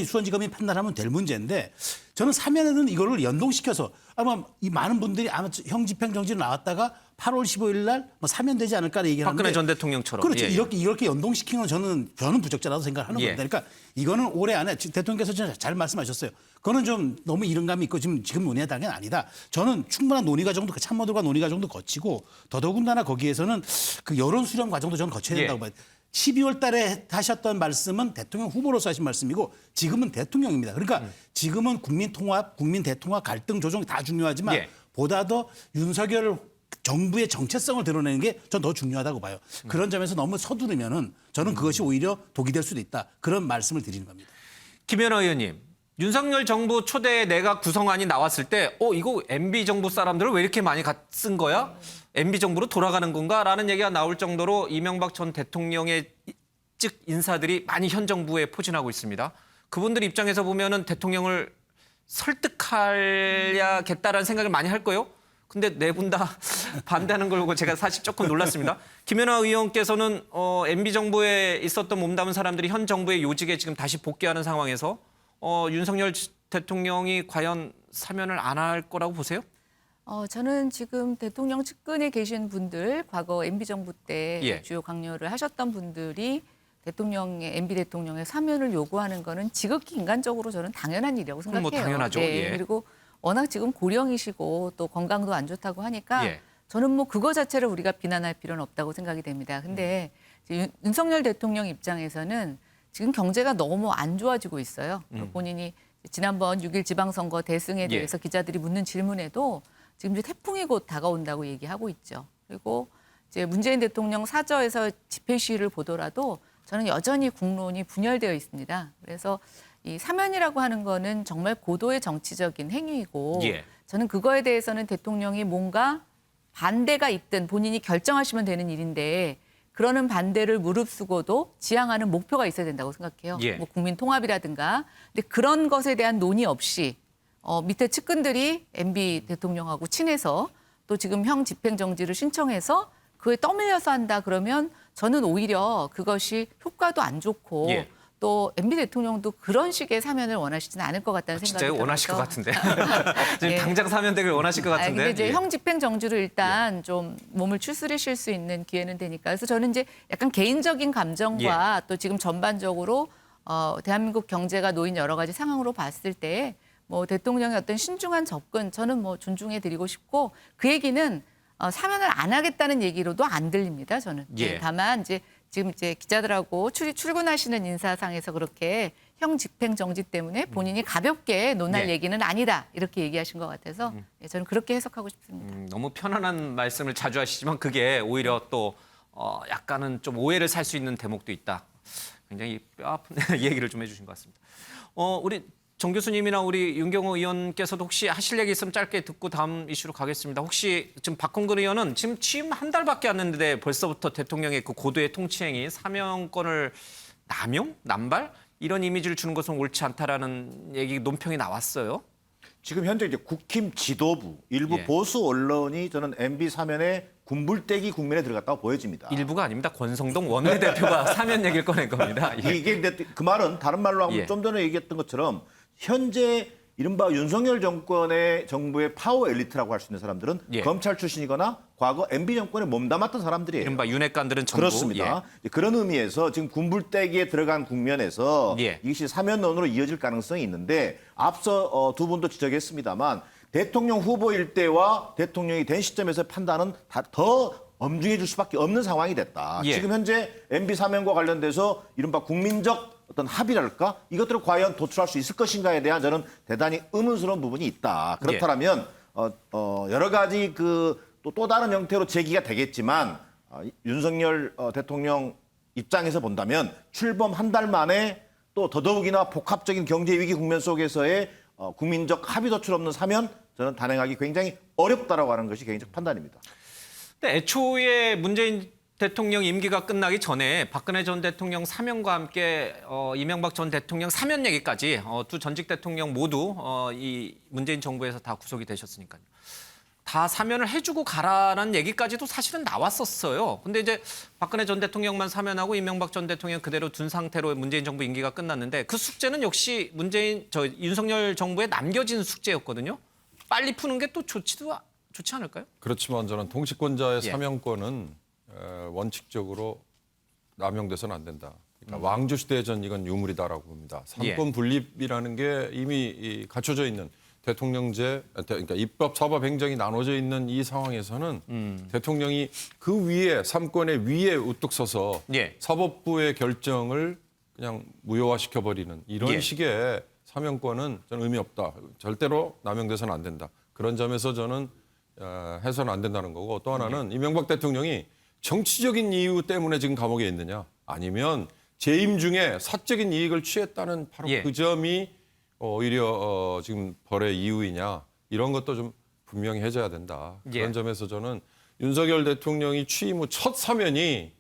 수원지검이 판단하면 될 문제인데 저는 사면에는 이거를 연동시켜서 아마 이 많은 분들이 아마 형 집행 정지로 나왔다가 8월 15일 날 뭐 사면되지 않을까를 얘기하는데 박근혜 전 대통령처럼. 그렇죠. 예, 예. 이렇게 연동시키는 건 저는 부적절하다고 생각하는 예. 겁니다. 그러니까 이거는 올해 안에 대통령께서 잘 말씀하셨어요. 그거는 좀 너무 이른감이 있고 지금 논의할 단계는 아니다. 저는 충분한 논의 과정도 참모들과 논의 과정도 거치고 더더군다나 거기에서는 그 여론 수렴 과정도 저는 거쳐야 된다고 봐요. 12월 달에 하셨던 말씀은 대통령 후보로서 하신 말씀이고 지금은 대통령입니다. 그러니까 지금은 국민 통합, 국민 대통합, 갈등 조정 다 중요하지만 예. 보다 더 윤석열 정부의 정체성을 드러내는 게 전 더 중요하다고 봐요. 그런 점에서 너무 서두르면은 저는 그것이 오히려 독이 될 수도 있다. 그런 말씀을 드리는 겁니다. 김연아 의원님, 윤석열 정부 초대 내각 구성안이 나왔을 때 이거 MB 정부 사람들을 왜 이렇게 많이 쓴 거야? MB 정부로 돌아가는 건가? 라는 얘기가 나올 정도로 이명박 전 대통령의 측 인사들이 많이 현 정부에 포진하고 있습니다. 그분들 입장에서 보면은 대통령을 설득하야겠다라는 생각을 많이 할 거예요. 근데 네 분 다 반대하는 걸 보고 제가 사실 조금 놀랐습니다. 김연아 의원께서는 MB 정부에 있었던 몸담은 사람들이 현 정부의 요직에 지금 다시 복귀하는 상황에서 윤석열 대통령이 과연 사면을 안 할 거라고 보세요? 저는 지금 대통령 측근에 계신 분들, 과거 MB 정부 때 예. 주요 강요를 하셨던 분들이 MB 대통령의 사면을 요구하는 거는 지극히 인간적으로 저는 당연한 일이라고 그럼 생각해요. 뭐 당연하죠. 네, 예. 그리고 워낙 지금 고령이시고 또 건강도 안 좋다고 하니까 예. 저는 뭐 그거 자체를 우리가 비난할 필요는 없다고 생각이 됩니다. 근데 이제 윤석열 대통령 입장에서는 지금 경제가 너무 안 좋아지고 있어요. 본인이 지난번 6.1 지방선거 대승에 대해서 기자들이 묻는 질문에도 지금 이제 태풍이 곧 다가온다고 얘기하고 있죠. 그리고 이제 문재인 대통령 사저에서 집회 시위를 보더라도 저는 여전히 국론이 분열되어 있습니다. 그래서 이 사면이라고 하는 거는 정말 고도의 정치적인 행위이고 예. 저는 그거에 대해서는 대통령이 뭔가 반대가 있든 본인이 결정하시면 되는 일인데 그러는 반대를 무릅쓰고도 지향하는 목표가 있어야 된다고 생각해요. 예. 뭐 국민 통합이라든가. 근데 그런 것에 대한 논의 없이 밑에 측근들이 MB 대통령하고 친해서 또 지금 형 집행정지를 신청해서 그에 떠밀려서 한다 그러면 저는 오히려 그것이 효과도 안 좋고 예. 또 MB 대통령도 그런 식의 사면을 원하시지는 않을 것 같다는 생각이 진짜요? 들어서. 원하실 것 같은데. 지금 예. 당장 사면되길 원하실 것 같은데. 근데 이제 예. 형 집행 정지로 일단 좀 몸을 추스리실 수 있는 기회는 되니까. 그래서 저는 이제 약간 개인적인 감정과 또 지금 전반적으로 대한민국 경제가 놓인 여러 가지 상황으로 봤을 때 뭐 대통령의 어떤 신중한 접근 저는 뭐 존중해 드리고 싶고 그 얘기는 사면을 안 하겠다는 얘기로도 안 들립니다. 저는. 예. 다만 이제 지금 이제 기자들하고 출근하시는 인사상에서 그렇게 형 집행 정지 때문에 본인이 가볍게 논할 예. 얘기는 아니다 이렇게 얘기하신 것 같아서 저는 그렇게 해석하고 싶습니다. 너무 편안한 말씀을 자주 하시지만 그게 오히려 또 약간은 좀 오해를 살 수 있는 대목도 있다. 굉장히 뼈 아픈 얘기를 좀 해주신 것 같습니다. 우리 정 교수님이나 우리 윤경호 의원께서도 혹시 하실 얘기 있으면 짧게 듣고 다음 이슈로 가겠습니다. 혹시 지금 박홍근 의원은 지금 취임 한 달밖에 안 됐는데 벌써부터 대통령의 그 고도의 통치행위, 사면권을 남발 이런 이미지를 주는 것은 옳지 않다라는 얘기 논평이 나왔어요. 지금 현재 이제 국힘 지도부 일부 예. 보수 언론이 저는 MB 사면에 군불대기 국면에 들어갔다고 보여집니다. 일부가 아닙니다. 권성동 원내대표가 사면 얘기를 꺼낸 겁니다. 예. 이게 근데 그 말은 다른 말로 하면 예. 좀 전에 얘기했던 것처럼 현재 이른바 윤석열 정권의 정부의 파워 엘리트라고 할 수 있는 사람들은 예. 검찰 출신이거나 과거 MB 정권에 몸담았던 사람들이에요. 이른바 윤핵관들은 전부. 그렇습니다. 그런 의미에서 지금 군불대기에 들어간 국면에서 예. 이것이 사면론으로 이어질 가능성이 있는데 앞서 두 분도 지적했습니다만 대통령 후보일 때와 대통령이 된 시점에서 판단은 더 엄중해질 수밖에 없는 상황이 됐다. 예. 지금 현재 MB 사면과 관련돼서 이른바 국민적 어떤 합의랄까? 이것들을 과연 도출할 수 있을 것인가에 대한 저는 대단히 의문스러운 부분이 있다. 그렇다면 여러 가지 또 다른 형태로 제기가 되겠지만 윤석열 대통령 입장에서 본다면 출범 한 달 만에 또 더더욱이나 복합적인 경제 위기 국면 속에서의 국민적 합의 도출 없는 사면 저는 단행하기 굉장히 어렵다라고 하는 것이 개인적 판단입니다. 근데 애초에 문재인 대통령 임기가 끝나기 전에 박근혜 전 대통령 사면과 함께 이명박 전 대통령 사면 얘기까지 두 전직 대통령 모두 이 문재인 정부에서 다 구속이 되셨으니까요. 다 사면을 해주고 가라는 얘기까지도 사실은 나왔었어요. 근데 이제 박근혜 전 대통령만 사면하고 이명박 전 대통령 그대로 둔 상태로 문재인 정부 임기가 끝났는데 그 숙제는 역시 윤석열 정부에 남겨진 숙제였거든요. 빨리 푸는 게 또 좋지 않을까요? 그렇지만 저는 통치권자의 예. 사명권은 원칙적으로 남용돼서는 안 된다. 그러니까 왕조시대 전 이건 유물이다라고 봅니다. 삼권 분립이라는 게 이미 갖춰져 있는 대통령제, 그러니까 입법, 사법, 행정이 나눠져 있는 이 상황에서는 대통령이 그 위에 삼권의 위에 우뚝 서서 사법부의 결정을 그냥 무효화시켜버리는 이런 식의 사명권은 저는 의미 없다. 절대로 남용돼서는 안 된다. 그런 점에서 저는 해서는 안 된다는 거고 또 하나는 이명박 대통령이 정치적인 이유 때문에 지금 감옥에 있느냐 아니면 재임 중에 사적인 이익을 취했다는 바로 그 점이 오히려 지금 벌의 이유이냐 이런 것도 좀 분명히 해줘야 된다. 그런 점에서 저는 윤석열 대통령이 취임 후 첫 사면이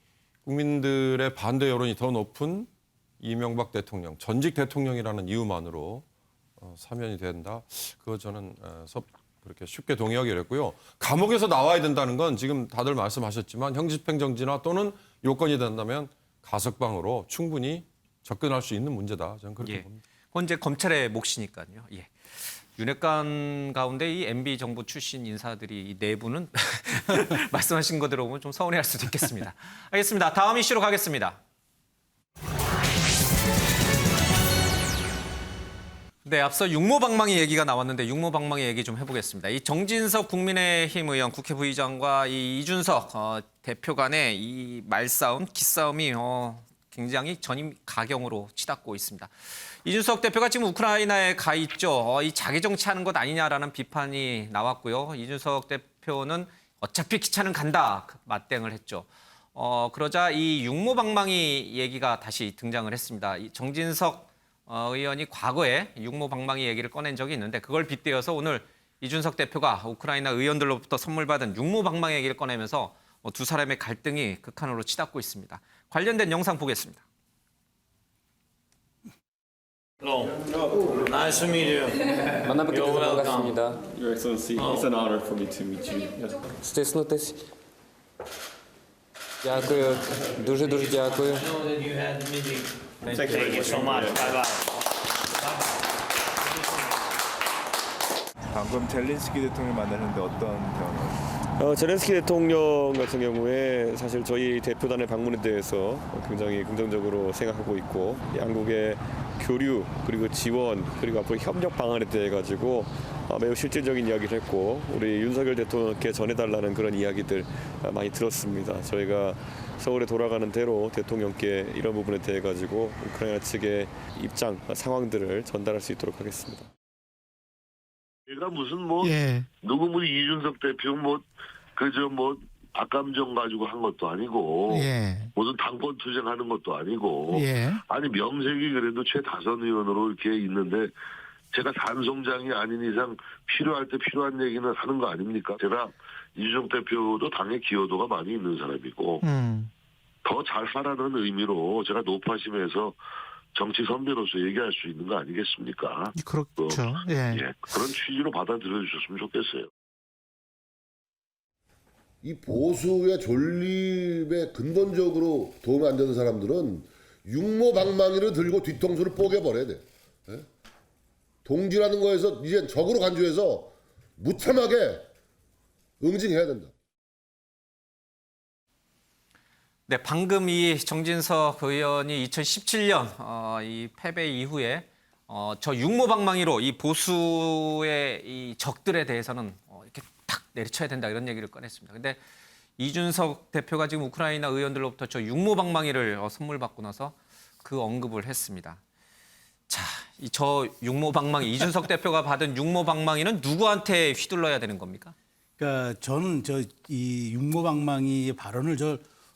국민들의 반대 여론이 더 높은 이명박 대통령, 전직 대통령이라는 이유만으로 사면이 된다. 그거 저는 그렇게 쉽게 동의하기 어렵고요. 감옥에서 나와야 된다는 건 지금 다들 말씀하셨지만 형집행정지나 또는 요건이 된다면 가석방으로 충분히 접근할 수 있는 문제다. 저는 그렇게 봅니다. 그건 이제 검찰의 몫이니까요. 윤핵관 가운데 이 MB 정부 출신 인사들이 이 내부는 말씀하신 거 들어보면 좀 서운해할 수도 있겠습니다. 알겠습니다. 다음 이슈로 가겠습니다. 네, 앞서 육모방망이 얘기가 나왔는데 육모방망이 얘기 좀 해보겠습니다. 이 정진석 국민의힘 의원 국회 부의장과 이 이준석 대표 간의 이 말싸움, 기싸움이 굉장히 전임 가경으로 치닫고 있습니다. 이준석 대표가 지금 우크라이나에 가 있죠. 이 자기 정치하는 것 아니냐라는 비판이 나왔고요. 이준석 대표는 어차피 기차는 간다 맞대응을 했죠. 그러자 이 육모방망이 얘기가 다시 등장을 했습니다. 이 정진석 의원이 과거에 육모방망이 얘기를 꺼낸 적이 있는데 그걸 빗대어서 오늘 이준석 대표가 우크라이나 의원들로부터 선물 받은 육모방망이 얘기를 꺼내면서 두 사람의 갈등이 극한으로 치닫고 있습니다. 관련된 영상 보겠습니다. Hello. Nice to meet you. 만나뵙게 돼서 반갑습니다. Your Excellency, it's an honor for me to meet you. Стиснутись. Дякую. Дуже дякую. Thank you so much. Bye bye. 방금 젤렌스키 대통령 만났는데 어떤 대화를? 젤렌스키 대통령 같은 경우에 사실 저희 대표단의 방문에 대해서 굉장히 긍정적으로 생각하고 있고 양국의 교류 그리고 지원 그리고 앞으로 협력 방안에 대해 가지고 매우 실질적인 이야기를 했고 우리 윤석열 대통령께 전해달라는 그런 이야기들 많이 들었습니다. 저희가 서울에 돌아가는 대로 대통령께 이런 부분에 대해 가지고 우크라이나 측의 입장 상황들을 전달할 수 있도록 하겠습니다. 제가 무슨 누구 이준석 대표 악감정 가지고 한 것도 아니고 무슨 당권 투쟁하는 것도 아니고 아니 명색이 그래도 최다선 의원으로 이렇게 있는데 제가 단송장이 아닌 이상 필요할 때 필요한 얘기는 하는 거 아닙니까? 제가 이준석 대표도 당의 기여도가 많이 있는 사람이고 더 잘 살아는 의미로 제가 노파심에서 정치 선배로서 얘기할 수 있는 거 아니겠습니까? 그렇죠. 그런 취지로 받아들여 주셨으면 좋겠어요. 이 보수의 존립에 근본적으로 도움이 안 되는 사람들은 육모방망이를 들고 뒤통수를 뽀개버려야 돼. 동지라는 거에서 이제 적으로 간주해서 무참하게 응징해야 된다. 네, 방금 이 정진석 의원이 2017년 이 패배 이후에 저 육모방망이로 이 보수의 이 적들에 대해서는 이렇게 탁 내리쳐야 된다 이런 얘기를 꺼냈습니다. 근데 이준석 대표가 지금 우크라이나 의원들로부터 저 육모방망이를 선물 받고 나서 그 언급을 했습니다. 자, 저 육모방망이 이준석 대표가 받은 육모방망이는 누구한테 휘둘러야 되는 겁니까? 그러니까 저는 이 육모방망이의 발언을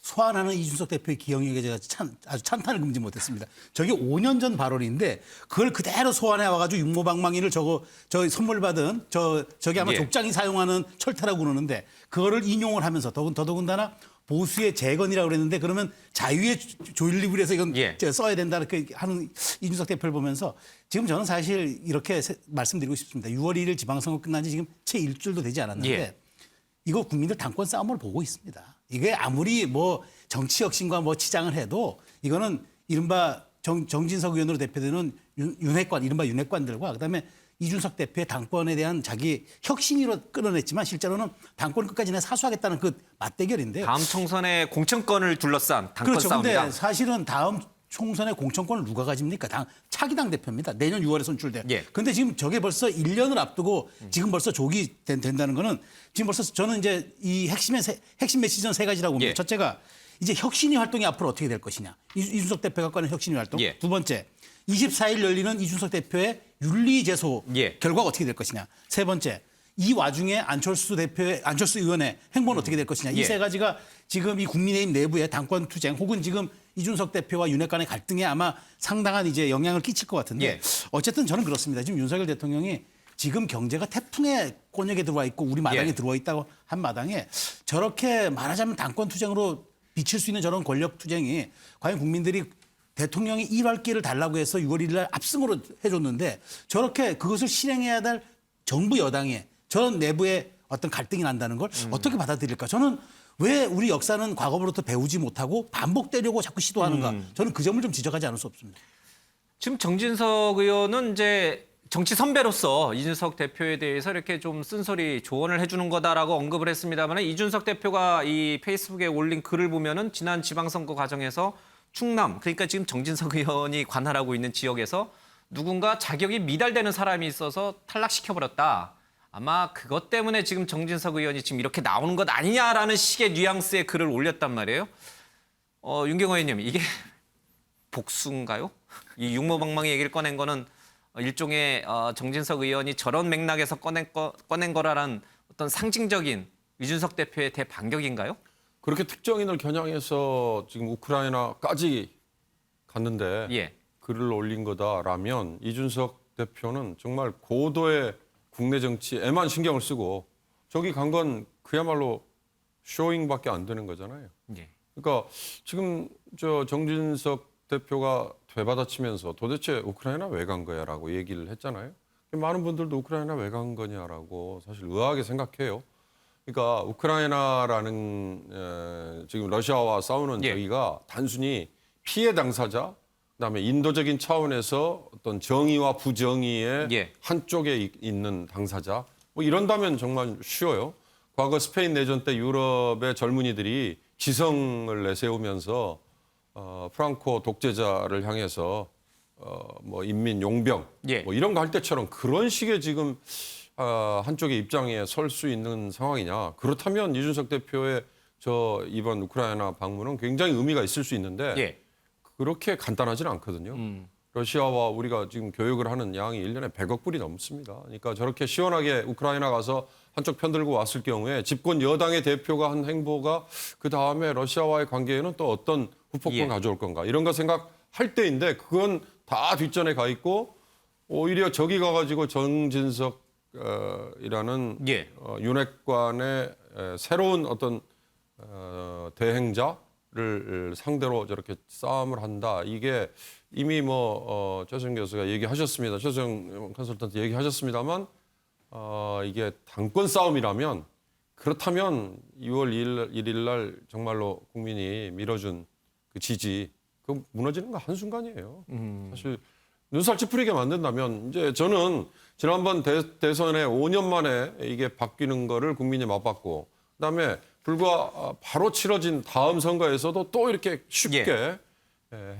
소환하는 이준석 대표의 기억력에 제가 아주 찬탄을 금지 못했습니다. 저게 5년 전 발언인데 그걸 그대로 소환해 와가지고 육모방망이를 저 선물 받은 저게 아마 족장이 사용하는 철퇴라고 그러는데 그거를 인용을 하면서 더더군다나 보수의 재건이라고 그랬는데 그러면 자유의 존립을 해서 이건 써야 된다 이렇게 하는 이준석 대표를 보면서 지금 저는 사실 이렇게 말씀드리고 싶습니다. 6월 1일 지방선거 끝난 지 지금 채 일주일도 되지 않았는데 이거 국민들 당권 싸움을 보고 있습니다. 이게 아무리 정치 혁신과 치장을 해도 이거는 이른바 정진석 의원으로 대표되는 윤핵관, 이른바 윤핵관들과 그다음에 이준석 대표의 당권에 대한 자기 혁신위로 끌어냈지만 실제로는 당권 끝까지 사수하겠다는 그 맞대결인데요. 다음 총선의 공천권을 둘러싼 당권 그렇죠. 싸움이다. 근데 사실은 다음 총선의 공천권을 누가 가집니까? 차기 당 대표입니다. 내년 6월에 선출돼. 예. 근데 지금 저게 벌써 1년을 앞두고 지금 벌써 조기 된다는 거는 지금 벌써 저는 이제 이 핵심 메시지는 세 가지라고 봅니다. 예. 첫째가 이제 혁신위 활동이 앞으로 어떻게 될 것이냐. 이준석 대표가 꺼낸 혁신위 활동. 예. 두 번째, 24일 열리는 이준석 대표의 윤리제소 예. 결과가 어떻게 될 것이냐. 세 번째, 이 와중에 안철수 의원의 행보는 어떻게 될 것이냐. 이 예. 세 가지가 지금 이 국민의힘 내부의 당권 투쟁 혹은 지금 이준석 대표와 윤핵 간의 갈등에 아마 상당한 이제 영향을 끼칠 것 같은데 예. 어쨌든 저는 그렇습니다. 지금 윤석열 대통령이 지금 경제가 태풍의 꼰역에 들어와 있고 우리 마당에 예. 들어와 있다고 한 마당에 저렇게 말하자면 당권 투쟁으로 비칠 수 있는 저런 권력 투쟁이 과연 국민들이 대통령이 일할기를 달라고 해서 6월 1일 날 압승으로 해줬는데 저렇게 그것을 실행해야 될 정부 여당의 저런 내부의 어떤 갈등이 난다는 걸 어떻게 받아들일까? 저는 왜 우리 역사는 과거로부터 배우지 못하고 반복되려고 자꾸 시도하는가? 저는 그 점을 좀 지적하지 않을 수 없습니다. 지금 정진석 의원은 이제 정치 선배로서 이준석 대표에 대해서 이렇게 좀 쓴소리 조언을 해주는 거다라고 언급을 했습니다만 이준석 대표가 이 페이스북에 올린 글을 보면은 지난 지방선거 과정에서 충남, 그러니까 지금 정진석 의원이 관할하고 있는 지역에서 누군가 자격이 미달되는 사람이 있어서 탈락시켜버렸다. 아마 그것 때문에 지금 정진석 의원이 지금 이렇게 나오는 것 아니냐라는 식의 뉘앙스의 글을 올렸단 말이에요. 윤경호 의원님, 이게 복수인가요? 이 육모방망이 얘기를 꺼낸 거는 일종의 정진석 의원이 저런 맥락에서 꺼낸 거라는 어떤 상징적인 이준석 대표의 대반격인가요? 그렇게 특정인을 겨냥해서 지금 우크라이나까지 갔는데 예. 글을 올린 거다라면 이준석 대표는 정말 고도의 국내 정치에만 신경을 쓰고 저기 간 건 그야말로 쇼잉밖에 안 되는 거잖아요. 예. 그러니까 지금 저 정진석 대표가 되받아치면서 도대체 우크라이나 왜 간 거야라고 얘기를 했잖아요. 많은 분들도 우크라이나 왜 간 거냐라고 사실 의아하게 생각해요. 그러니까 우크라이나라는 지금 러시아와 싸우는 예. 저기가 단순히 피해 당사자, 그다음에 인도적인 차원에서 어떤 정의와 부정의의 예. 한쪽에 있는 당사자, 뭐 이런다면 정말 쉬워요. 과거 스페인 내전 때 유럽의 젊은이들이 지성을 내세우면서 프랑코 독재자를 향해서 뭐 인민 용병 예. 뭐 이런 거 할 때처럼 그런 식의 지금 한쪽의 입장에 설 수 있는 상황이냐. 그렇다면 이준석 대표의 저 이번 우크라이나 방문은 굉장히 의미가 있을 수 있는데 예. 그렇게 간단하지는 않거든요. 러시아와 우리가 지금 교역을 하는 양이 1년에 100억 불이 넘습니다. 그러니까 저렇게 시원하게 우크라이나 가서 한쪽 편들고 왔을 경우에 집권 여당의 대표가 한 행보가 그다음에 러시아와의 관계에는 또 어떤 후폭풍을 예. 가져올 건가 이런 거 생각할 때인데 그건 다 뒷전에 가 있고 오히려 저기 가가지고 정진석 이라는 예. 윤핵관의 새로운 어떤 대행자를 상대로 저렇게 싸움을 한다. 이게 이미 뭐 최수영 교수가 얘기하셨습니다. 최수영 컨설턴트 얘기하셨습니다만 이게 당권 싸움이라면 그렇다면 6월 1일 날 정말로 국민이 밀어준 그 지지 그 무너지는 거 한순간이에요. 사실 눈살 찌푸리게 만든다면 이제 저는 지난번 대선에 5년 만에 이게 바뀌는 거를 국민이 맛봤고 그다음에 불과 바로 치러진 다음 선거에서도 또 이렇게 쉽게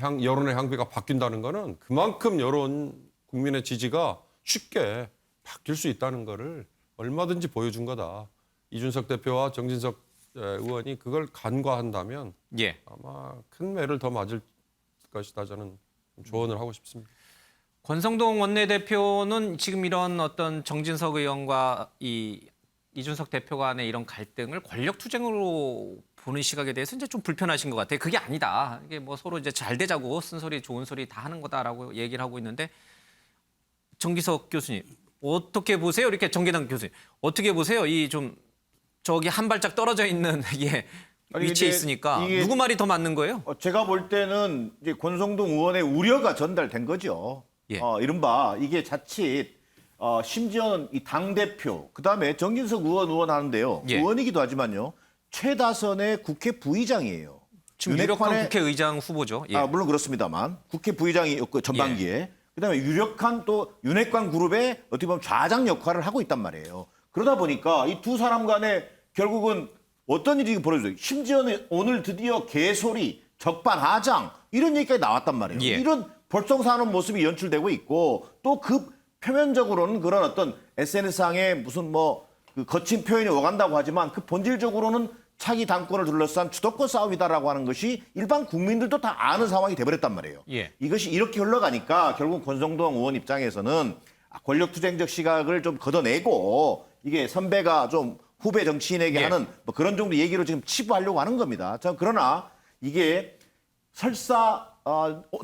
여론의 향배가 바뀐다는 거는 그만큼 여론 국민의 지지가 쉽게 바뀔 수 있다는 거를 얼마든지 보여준 거다. 이준석 대표와 정진석 의원이 그걸 간과한다면 예. 아마 큰 매를 더 맞을 것이다. 저는 조언을 하고 싶습니다. 권성동 원내대표는 지금 이런 어떤 정진석 의원과 이준석 대표 간의 이런 갈등을 권력 투쟁으로 보는 시각에 대해서 이제 좀 불편하신 것 같아요. 그게 아니다. 이게 뭐 서로 이제 잘 되자고 쓴소리 좋은 소리 다 하는 거다라고 얘기를 하고 있는데 정기석 교수님 어떻게 보세요? 이렇게 정계당 교수님 어떻게 보세요? 이 좀 저기 한 발짝 떨어져 있는 위치에 있으니까 누구 말이 더 맞는 거예요? 제가 볼 때는 이제 권성동 의원의 우려가 전달된 거죠. 예. 이른바 이게 자칫 심지어는 이 당대표 그다음에 정진석 의원 하는데요. 예. 의원이기도 하지만요. 최다선의 국회 부의장이에요. 지금 유력한 국회의장 후보죠. 예. 물론 그렇습니다만 국회 부의장이었고 전반기에 예. 그다음에 유력한 또 윤핵관 그룹의 어떻게 보면 좌장 역할을 하고 있단 말이에요. 그러다 보니까 이 두 사람 간에 결국은 어떤 일이 벌어져요. 심지어는 오늘 드디어 개소리, 적반하장 이런 얘기까지 나왔단 말이에요. 예. 이런 벌성사하는 모습이 연출되고 있고 또 그 표면적으로는 그런 어떤 SNS상에 무슨 그 거친 표현이 오간다고 하지만 그 본질적으로는 차기 당권을 둘러싼 주도권 싸움이다라고 하는 것이 일반 국민들도 다 아는 상황이 돼버렸단 말이에요. 예. 이것이 이렇게 흘러가니까 결국 권성동 의원 입장에서는 권력투쟁적 시각을 좀 걷어내고 이게 선배가 좀 후배 정치인에게 예. 하는 그런 정도 얘기로 지금 치부하려고 하는 겁니다. 그러나 이게 설사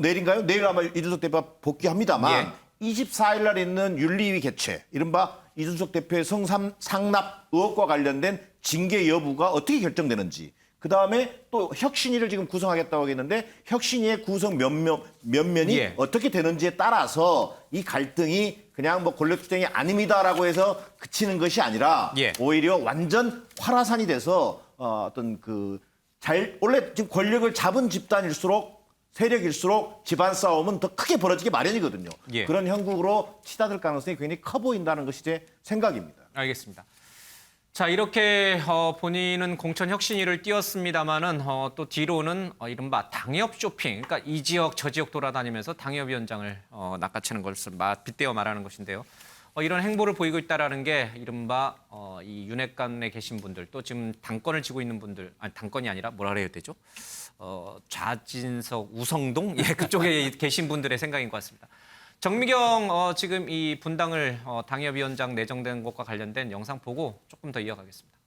내일인가요? 내일 아마 이준석 대표가 복귀합니다만 24일 날 있는 윤리위 개최, 이른바 이준석 대표의 상납 의혹과 관련된 징계 여부가 어떻게 결정되는지, 그다음에 또 혁신위를 지금 구성하겠다고 하겠는데 혁신위의 구성 면면이 어떻게 되는지에 따라서 이 갈등이 그냥 권력투쟁이 아닙니다라고 해서 그치는 것이 아니라 오히려 완전 활화산이 돼서 어떤 원래 지금 권력을 잡은 집단일수록 세력일수록 집안 싸움은 더 크게 벌어지기 마련이거든요. 그런 형국으로 치닫을 가능성이 굉장히 커 보인다는 것이 제 생각입니다. 알겠습니다. 자, 이렇게 본인은 공천 혁신위를 띄웠습니다마는 또 뒤로는 이른바 당협 쇼핑, 그러니까 이 지역 저 지역 돌아다니면서 당협위원장을 낚아채는 것을 빗대어 말하는 것인데요. 이런 행보를 보이고 있다라는 게 이른바 이 윤핵관에 계신 분들, 또 지금 당권을 쥐고 있는 분들, 아니 당권이 아니라 뭐라 그래야 되죠? 좌진석, 우성동 그쪽에 계신 분들의 생각인 것 같습니다. 정미경 지금 이 분당을 당협위원장 내정된 것과 관련된 영상 보고 조금 더 이어가겠습니다.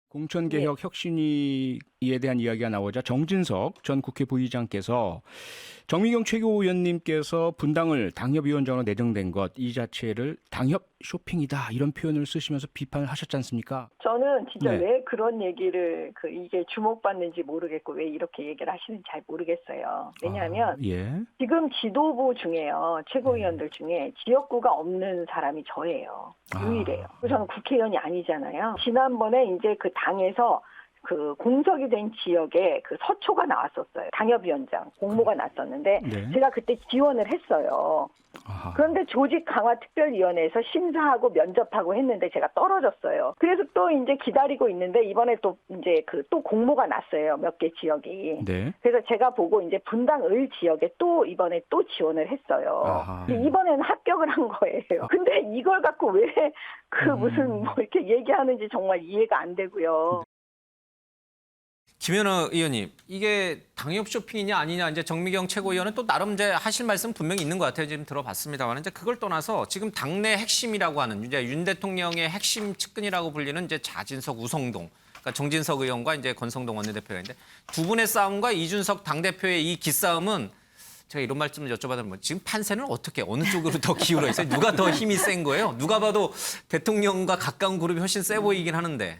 공천개혁 혁신위에 대한 이야기가 나오자 정진석 전 국회 부의장께서 정미경 최고위원님께서 분당을 당협위원장으로 내정된 것 이 자체를 당협 쇼핑이다 이런 표현을 쓰시면서 비판을 하셨지 않습니까? 저는 진짜 왜 그런 얘기를 이게 주목받는지 모르겠고 왜 이렇게 얘기를 하시는지 잘 모르겠어요. 왜냐하면 지금 지도부 중에요. 최고위원들 중에 지역구가 없는 사람이 저예요. 유일해요. 그래서 저는 국회의원이 아니잖아요. 지난번에 이제 그 당에서 공석이 된 지역에 서초가 나왔었어요. 당협위원장 공모가 났었는데 제가 그때 지원을 했어요. 그런데 조직 강화 특별위원회에서 심사하고 면접하고 했는데 제가 떨어졌어요. 그래서 또 이제 기다리고 있는데 이번에 또 이제 또 공모가 났어요. 몇 개 지역이. 그래서 제가 보고 이제 분당 을 지역에 또 이번에 또 지원을 했어요. 이번에는 합격을 한 거예요. 근데 이걸 갖고 왜 무슨 이렇게 얘기하는지 정말 이해가 안 되고요. 김현우 의원님, 이게 당협 쇼핑이냐 아니냐 이제 정미경 최고위원은 또 나름 이제 하실 말씀 분명히 있는 것 같아요. 지금 들어봤습니다만 이제 그걸 떠나서 지금 당내 핵심이라고 하는 이제 윤 대통령의 핵심 측근이라고 불리는 이제 좌진석, 우성동, 그러니까 정진석 의원과 이제 권성동 원내대표가 있는데 두 분의 싸움과 이준석 당대표의 이 기싸움은 제가 이런 말씀을 여쭤봐도 지금 판세는 어떻게 어느 쪽으로 더 기울어 있어요? 누가 더 힘이 센 거예요? 누가 봐도 대통령과 가까운 그룹이 훨씬 세 보이긴 하는데.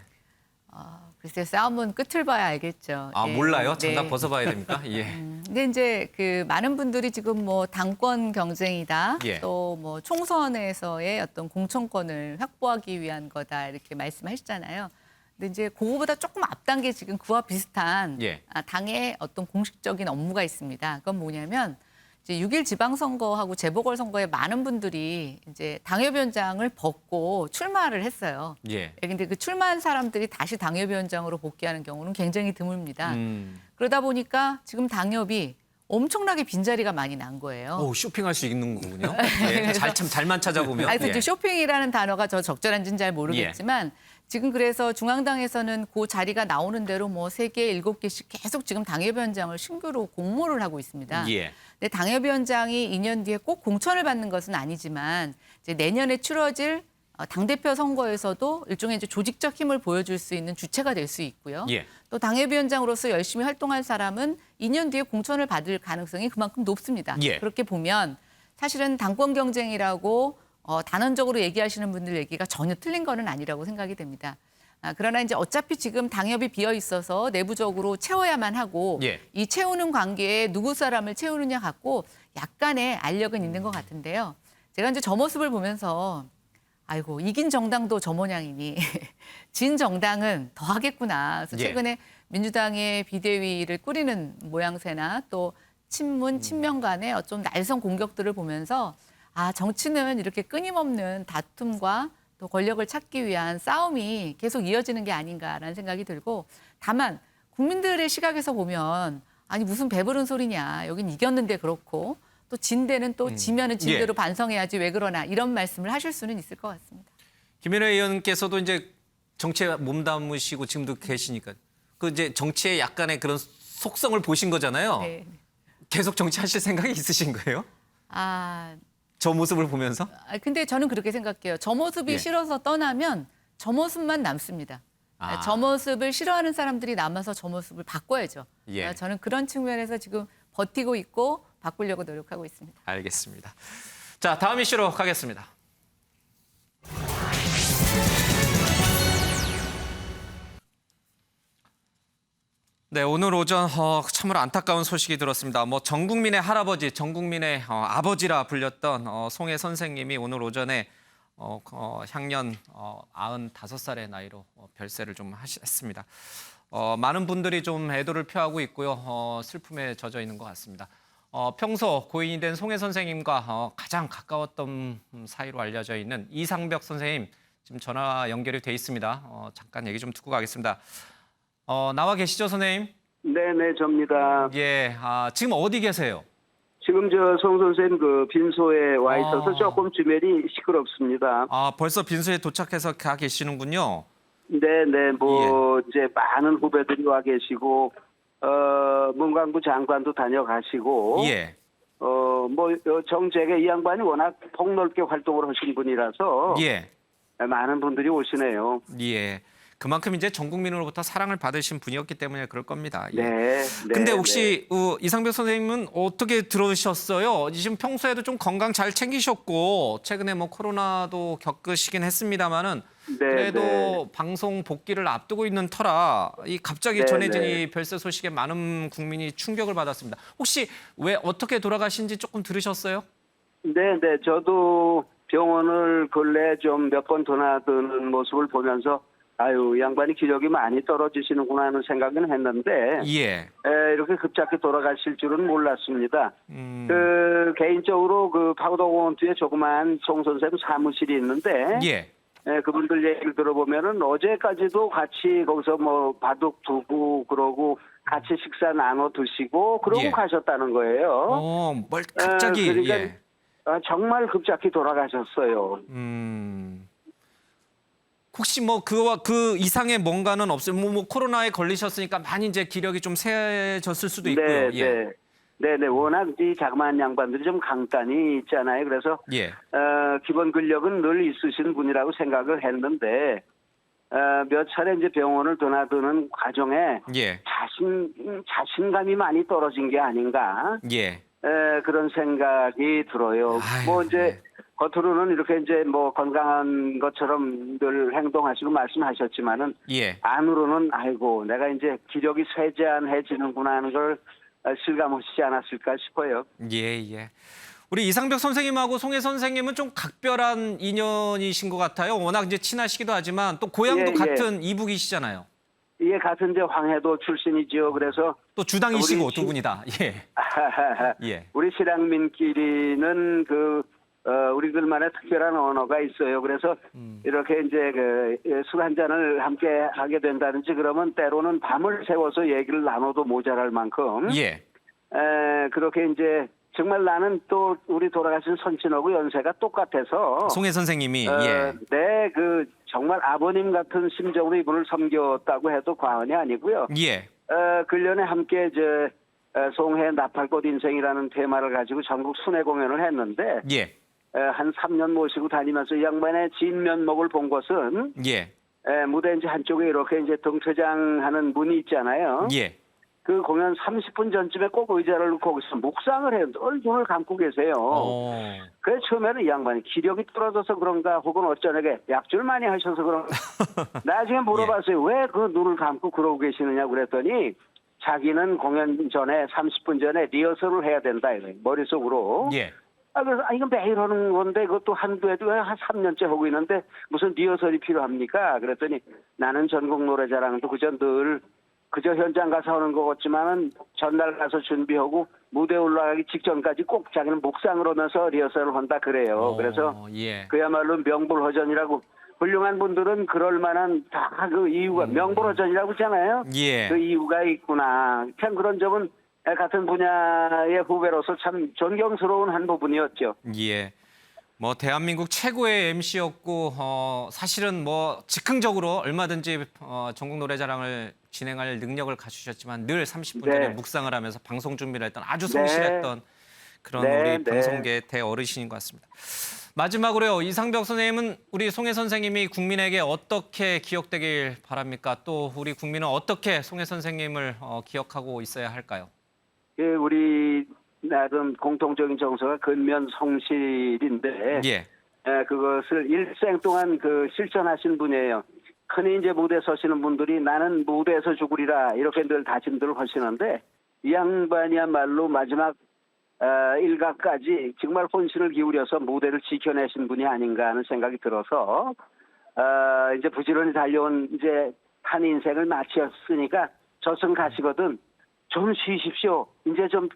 글쎄요, 싸움은 끝을 봐야 알겠죠. 몰라요? 장갑 벗어봐야 됩니까? 근데 이제 많은 분들이 지금 당권 경쟁이다, 또 총선에서의 어떤 공천권을 확보하기 위한 거다 이렇게 말씀하시잖아요. 근데 이제 그거보다 조금 앞단계 지금 그와 비슷한 당의 어떤 공식적인 업무가 있습니다. 그건 뭐냐면 이제 6.1 지방선거하고 재보궐선거에 많은 분들이 이제 당협위원장을 벗고 출마를 했어요. 근데 그 출마한 사람들이 다시 당협위원장으로 복귀하는 경우는 굉장히 드뭅니다. 그러다 보니까 지금 당협이 엄청나게 빈자리가 많이 난 거예요. 쇼핑할 수 있는 거군요. 잘만 찾아보면. 그래서 이제 쇼핑이라는 단어가 저 적절한지는 잘 모르겠지만 지금 그래서 중앙당에서는 그 자리가 나오는 대로 3개, 7개씩 계속 지금 당협위원장을 신규로 공모를 하고 있습니다. 근데 당협위원장이 2년 뒤에 꼭 공천을 받는 것은 아니지만 이제 내년에 치러질 당대표 선거에서도 일종의 이제 조직적 힘을 보여줄 수 있는 주체가 될 수 있고요. 또 당협위원장으로서 열심히 활동할 사람은 2년 뒤에 공천을 받을 가능성이 그만큼 높습니다. 그렇게 보면 사실은 당권 경쟁이라고 단언적으로 얘기하시는 분들 얘기가 전혀 틀린 거는 아니라고 생각이 됩니다. 그러나 이제 어차피 지금 당협이 비어 있어서 내부적으로 채워야만 하고 이 채우는 관계에 누구 사람을 채우느냐 갖고 약간의 알력은 있는 것 같은데요. 제가 이제 저 모습을 보면서 아이고 이긴 정당도 저 모양이니 진 정당은 더 하겠구나. 그래서 최근에 민주당의 비대위를 꾸리는 모양새나 또 친문, 친명 간의 좀 날선 공격들을 보면서 정치는 이렇게 끊임없는 다툼과 또 권력을 찾기 위한 싸움이 계속 이어지는 게 아닌가라는 생각이 들고 다만 국민들의 시각에서 보면 아니 무슨 배부른 소리냐. 여긴 이겼는데 그렇고 또 진 데는 또 지면은 진대로 반성해야지 왜 그러나 이런 말씀을 하실 수는 있을 것 같습니다. 김현애 의원께서도 이제 정치에 몸담으시고 지금도 계시니까 그 이제 정치의 약간의 그런 속성을 보신 거잖아요. 네. 계속 정치하실 생각이 있으신 거예요? 저 모습을 보면서? 근데 저는 그렇게 생각해요. 저 모습이 싫어서 떠나면 저 모습만 남습니다. 저 모습을 싫어하는 사람들이 남아서 저 모습을 바꿔야죠. 저는 그런 측면에서 지금 버티고 있고 바꾸려고 노력하고 있습니다. 알겠습니다. 자, 다음 이슈로 가겠습니다. 네, 오늘 오전 참으로 안타까운 소식이 들었습니다. 전 국민의 할아버지, 전 국민의 아버지라 불렸던 송해 선생님이 오늘 오전에 향년 95살의 나이로 별세를 좀 했습니다. 많은 분들이 좀 애도를 표하고 있고요. 슬픔에 젖어 있는 것 같습니다. 평소 고인이 된 송해 선생님과 가장 가까웠던 사이로 알려져 있는 이상벽 선생님 지금 전화 연결이 돼 있습니다. 잠깐 얘기 좀 듣고 가겠습니다. 나와 계시죠, 선생님? 네네, 접니다. 예, 지금 어디 계세요? 지금 송 선생님 그 빈소에 와 있어서 조금 주변이 시끄럽습니다. 벌써 빈소에 도착해서 가 계시는군요. 네네, 이제 많은 후배들이 와 계시고, 문광부 장관도 다녀가시고, 정재계 이 양반이 워낙 폭넓게 활동을 하신 분이라서, 많은 분들이 오시네요. 예. 그만큼 이제 전 국민으로부터 사랑을 받으신 분이었기 때문에 그럴 겁니다. 네. 근데 혹시 이상벽 선생님은 어떻게 들으셨어요? 지금 평소에도 좀 건강 잘 챙기셨고 최근에 코로나도 겪으시긴 했습니다만은 그래도 방송 복귀를 앞두고 있는 터라 이 갑자기 전해진 이 별세 소식에 많은 국민이 충격을 받았습니다. 혹시 왜 어떻게 돌아가신지 조금 들으셨어요? 네, 저도 병원을 근래 좀 몇 번 드나드는 모습을 보면서 이 양반이 기력이 많이 떨어지시는구나 하는 생각은 했는데 이렇게 급작히 돌아가실 줄은 몰랐습니다. 개인적으로 그 파고다공원 뒤에 조그만 송 선생님 사무실이 있는데 그분들 얘기를 들어보면은 어제까지도 같이 거기서 바둑 두고 그러고 같이 식사 나눠 드시고 그러고 가셨다는 거예요. 갑자기 그러니까 정말 급작히 돌아가셨어요. 혹시 그와 그 이상의 뭔가는 없어요? 코로나에 걸리셨으니까 많이 이제 기력이 좀 세졌을 수도 있고요. 네네. 워낙 이 자그마한 양반들이 좀 강단이 있잖아요. 그래서 기본 근력은 늘 있으신 분이라고 생각을 했는데 몇 차례 이제 병원을 드나드는 과정에 자신감이 많이 떨어진 게 아닌가 그런 생각이 들어요. 이제 겉으로는 이렇게 이제 건강한 것처럼 늘 행동하시고 말씀하셨지만은 안으로는 아이고 내가 이제 기력이 쇠잔해지는구나 하는 걸 실감하시지 않았을까 싶어요. 우리 이상벽 선생님하고 송해 선생님은 좀 각별한 인연이신 것 같아요. 워낙 이제 친하시기도 하지만 또 고향도 같은 이북이시잖아요. 같은 이제 황해도 출신이지요. 그래서 또 주당이시고 두 분이 다. 우리 실향민끼리는 우리들만의 특별한 언어가 있어요. 그래서 이렇게 이제 술 한 잔을 함께 하게 된다든지 그러면 때로는 밤을 새워서 얘기를 나눠도 모자랄 만큼 그렇게 이제 정말 나는 또 우리 돌아가신 선친하고 연세가 똑같아서 송해 선생님이 정말 아버님 같은 심정으로 이분을 섬겼다고 해도 과언이 아니고요. 근련에 함께 송해 나팔꽃 인생이라는 테마를 가지고 전국 순회 공연을 했는데 한 3년 모시고 다니면서 이 양반의 진면목을 본 것은 무대 이제 한쪽에 이렇게 이제 등퇴장하는 문이 있잖아요. 그 공연 30분 전쯤에 꼭 의자를 놓고 거기서 묵상을 해요. 늘 눈을 감고 계세요. 그래서 처음에는 이 양반이 기력이 떨어져서 그런가 혹은 어쩌냐게 약주를 많이 하셔서 그런가. 나중에 물어봤어요. 왜 그 눈을 감고 그러고 계시느냐 그랬더니 자기는 공연 전에 30분 전에 리허설을 해야 된다. 머릿속으로. 그래서 이거 매일 하는 건데 그것도 한두 해도 한 3년째 하고 있는데 무슨 리허설이 필요합니까? 그랬더니 나는 전국 노래자랑도 그저 늘 그저 현장 가서 하는 것 같지만은 전날 가서 준비하고 무대 올라가기 직전까지 꼭 자기는 묵상을 하면서 리허설을 한다 그래요. 그래서 예. 그야말로 명불허전이라고 훌륭한 분들은 그럴 만한 다 그 이유가 명불허전이라고 하잖아요. 예. 그 이유가 있구나. 참 그런 점은 같은 분야의 후배로서 참 존경스러운 한 부분이었죠. 예. 뭐 대한민국 최고의 MC였고 사실은 뭐 즉흥적으로 얼마든지 전국 노래자랑을 진행할 능력을 갖추셨지만 늘 30분 전에 묵상을 하면서 방송 준비를 했던 아주 성실했던 그런 우리 방송계 대어르신인 것 같습니다. 마지막으로요. 이상벽 선생님은 우리 송혜 선생님이 국민에게 어떻게 기억되길 바랍니까? 또 우리 국민은 어떻게 송혜 선생님을 기억하고 있어야 할까요? 예, 우리 나름 공통적인 정서가 근면성실인데 그것을 일생 동안 실천하신 분이에요. 흔히 이제 무대에 서시는 분들이 나는 무대에서 죽으리라 이렇게 늘 다짐들을 하시는데 이 양반이야말로 마지막 일각까지 정말 혼신을 기울여서 무대를 지켜내신 분이 아닌가 하는 생각이 들어서 이제 부지런히 달려온 이제 한 인생을 마치었으니까 저승 가시거든 좀 쉬십시오. 이제 좀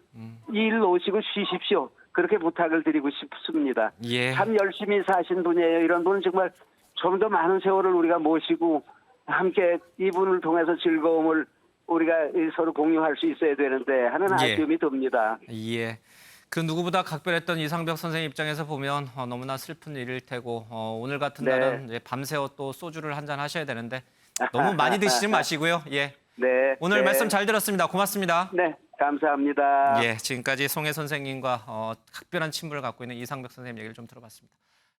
일 놓으시고 쉬십시오. 그렇게 부탁을 드리고 싶습니다. 예. 참 열심히 사신 분이에요. 이런 분은 정말 좀 더 많은 세월을 우리가 모시고 함께 이분을 통해서 즐거움을 우리가 서로 공유할 수 있어야 되는데 하는 아쉬움이 듭니다. 예. 그 누구보다 각별했던 이상벽 선생님 입장에서 보면 너무나 슬픈 일일 테고 오늘 같은 날은 이제 밤새워 또 소주를 한잔 하셔야 되는데 너무 많이 드시지 마시고요. 예. 네. 오늘 말씀 잘 들었습니다. 고맙습니다. 네. 감사합니다. 예. 지금까지 송혜 선생님과 각별한 친분을 갖고 있는 이상벽 선생님 얘기를 좀 들어봤습니다.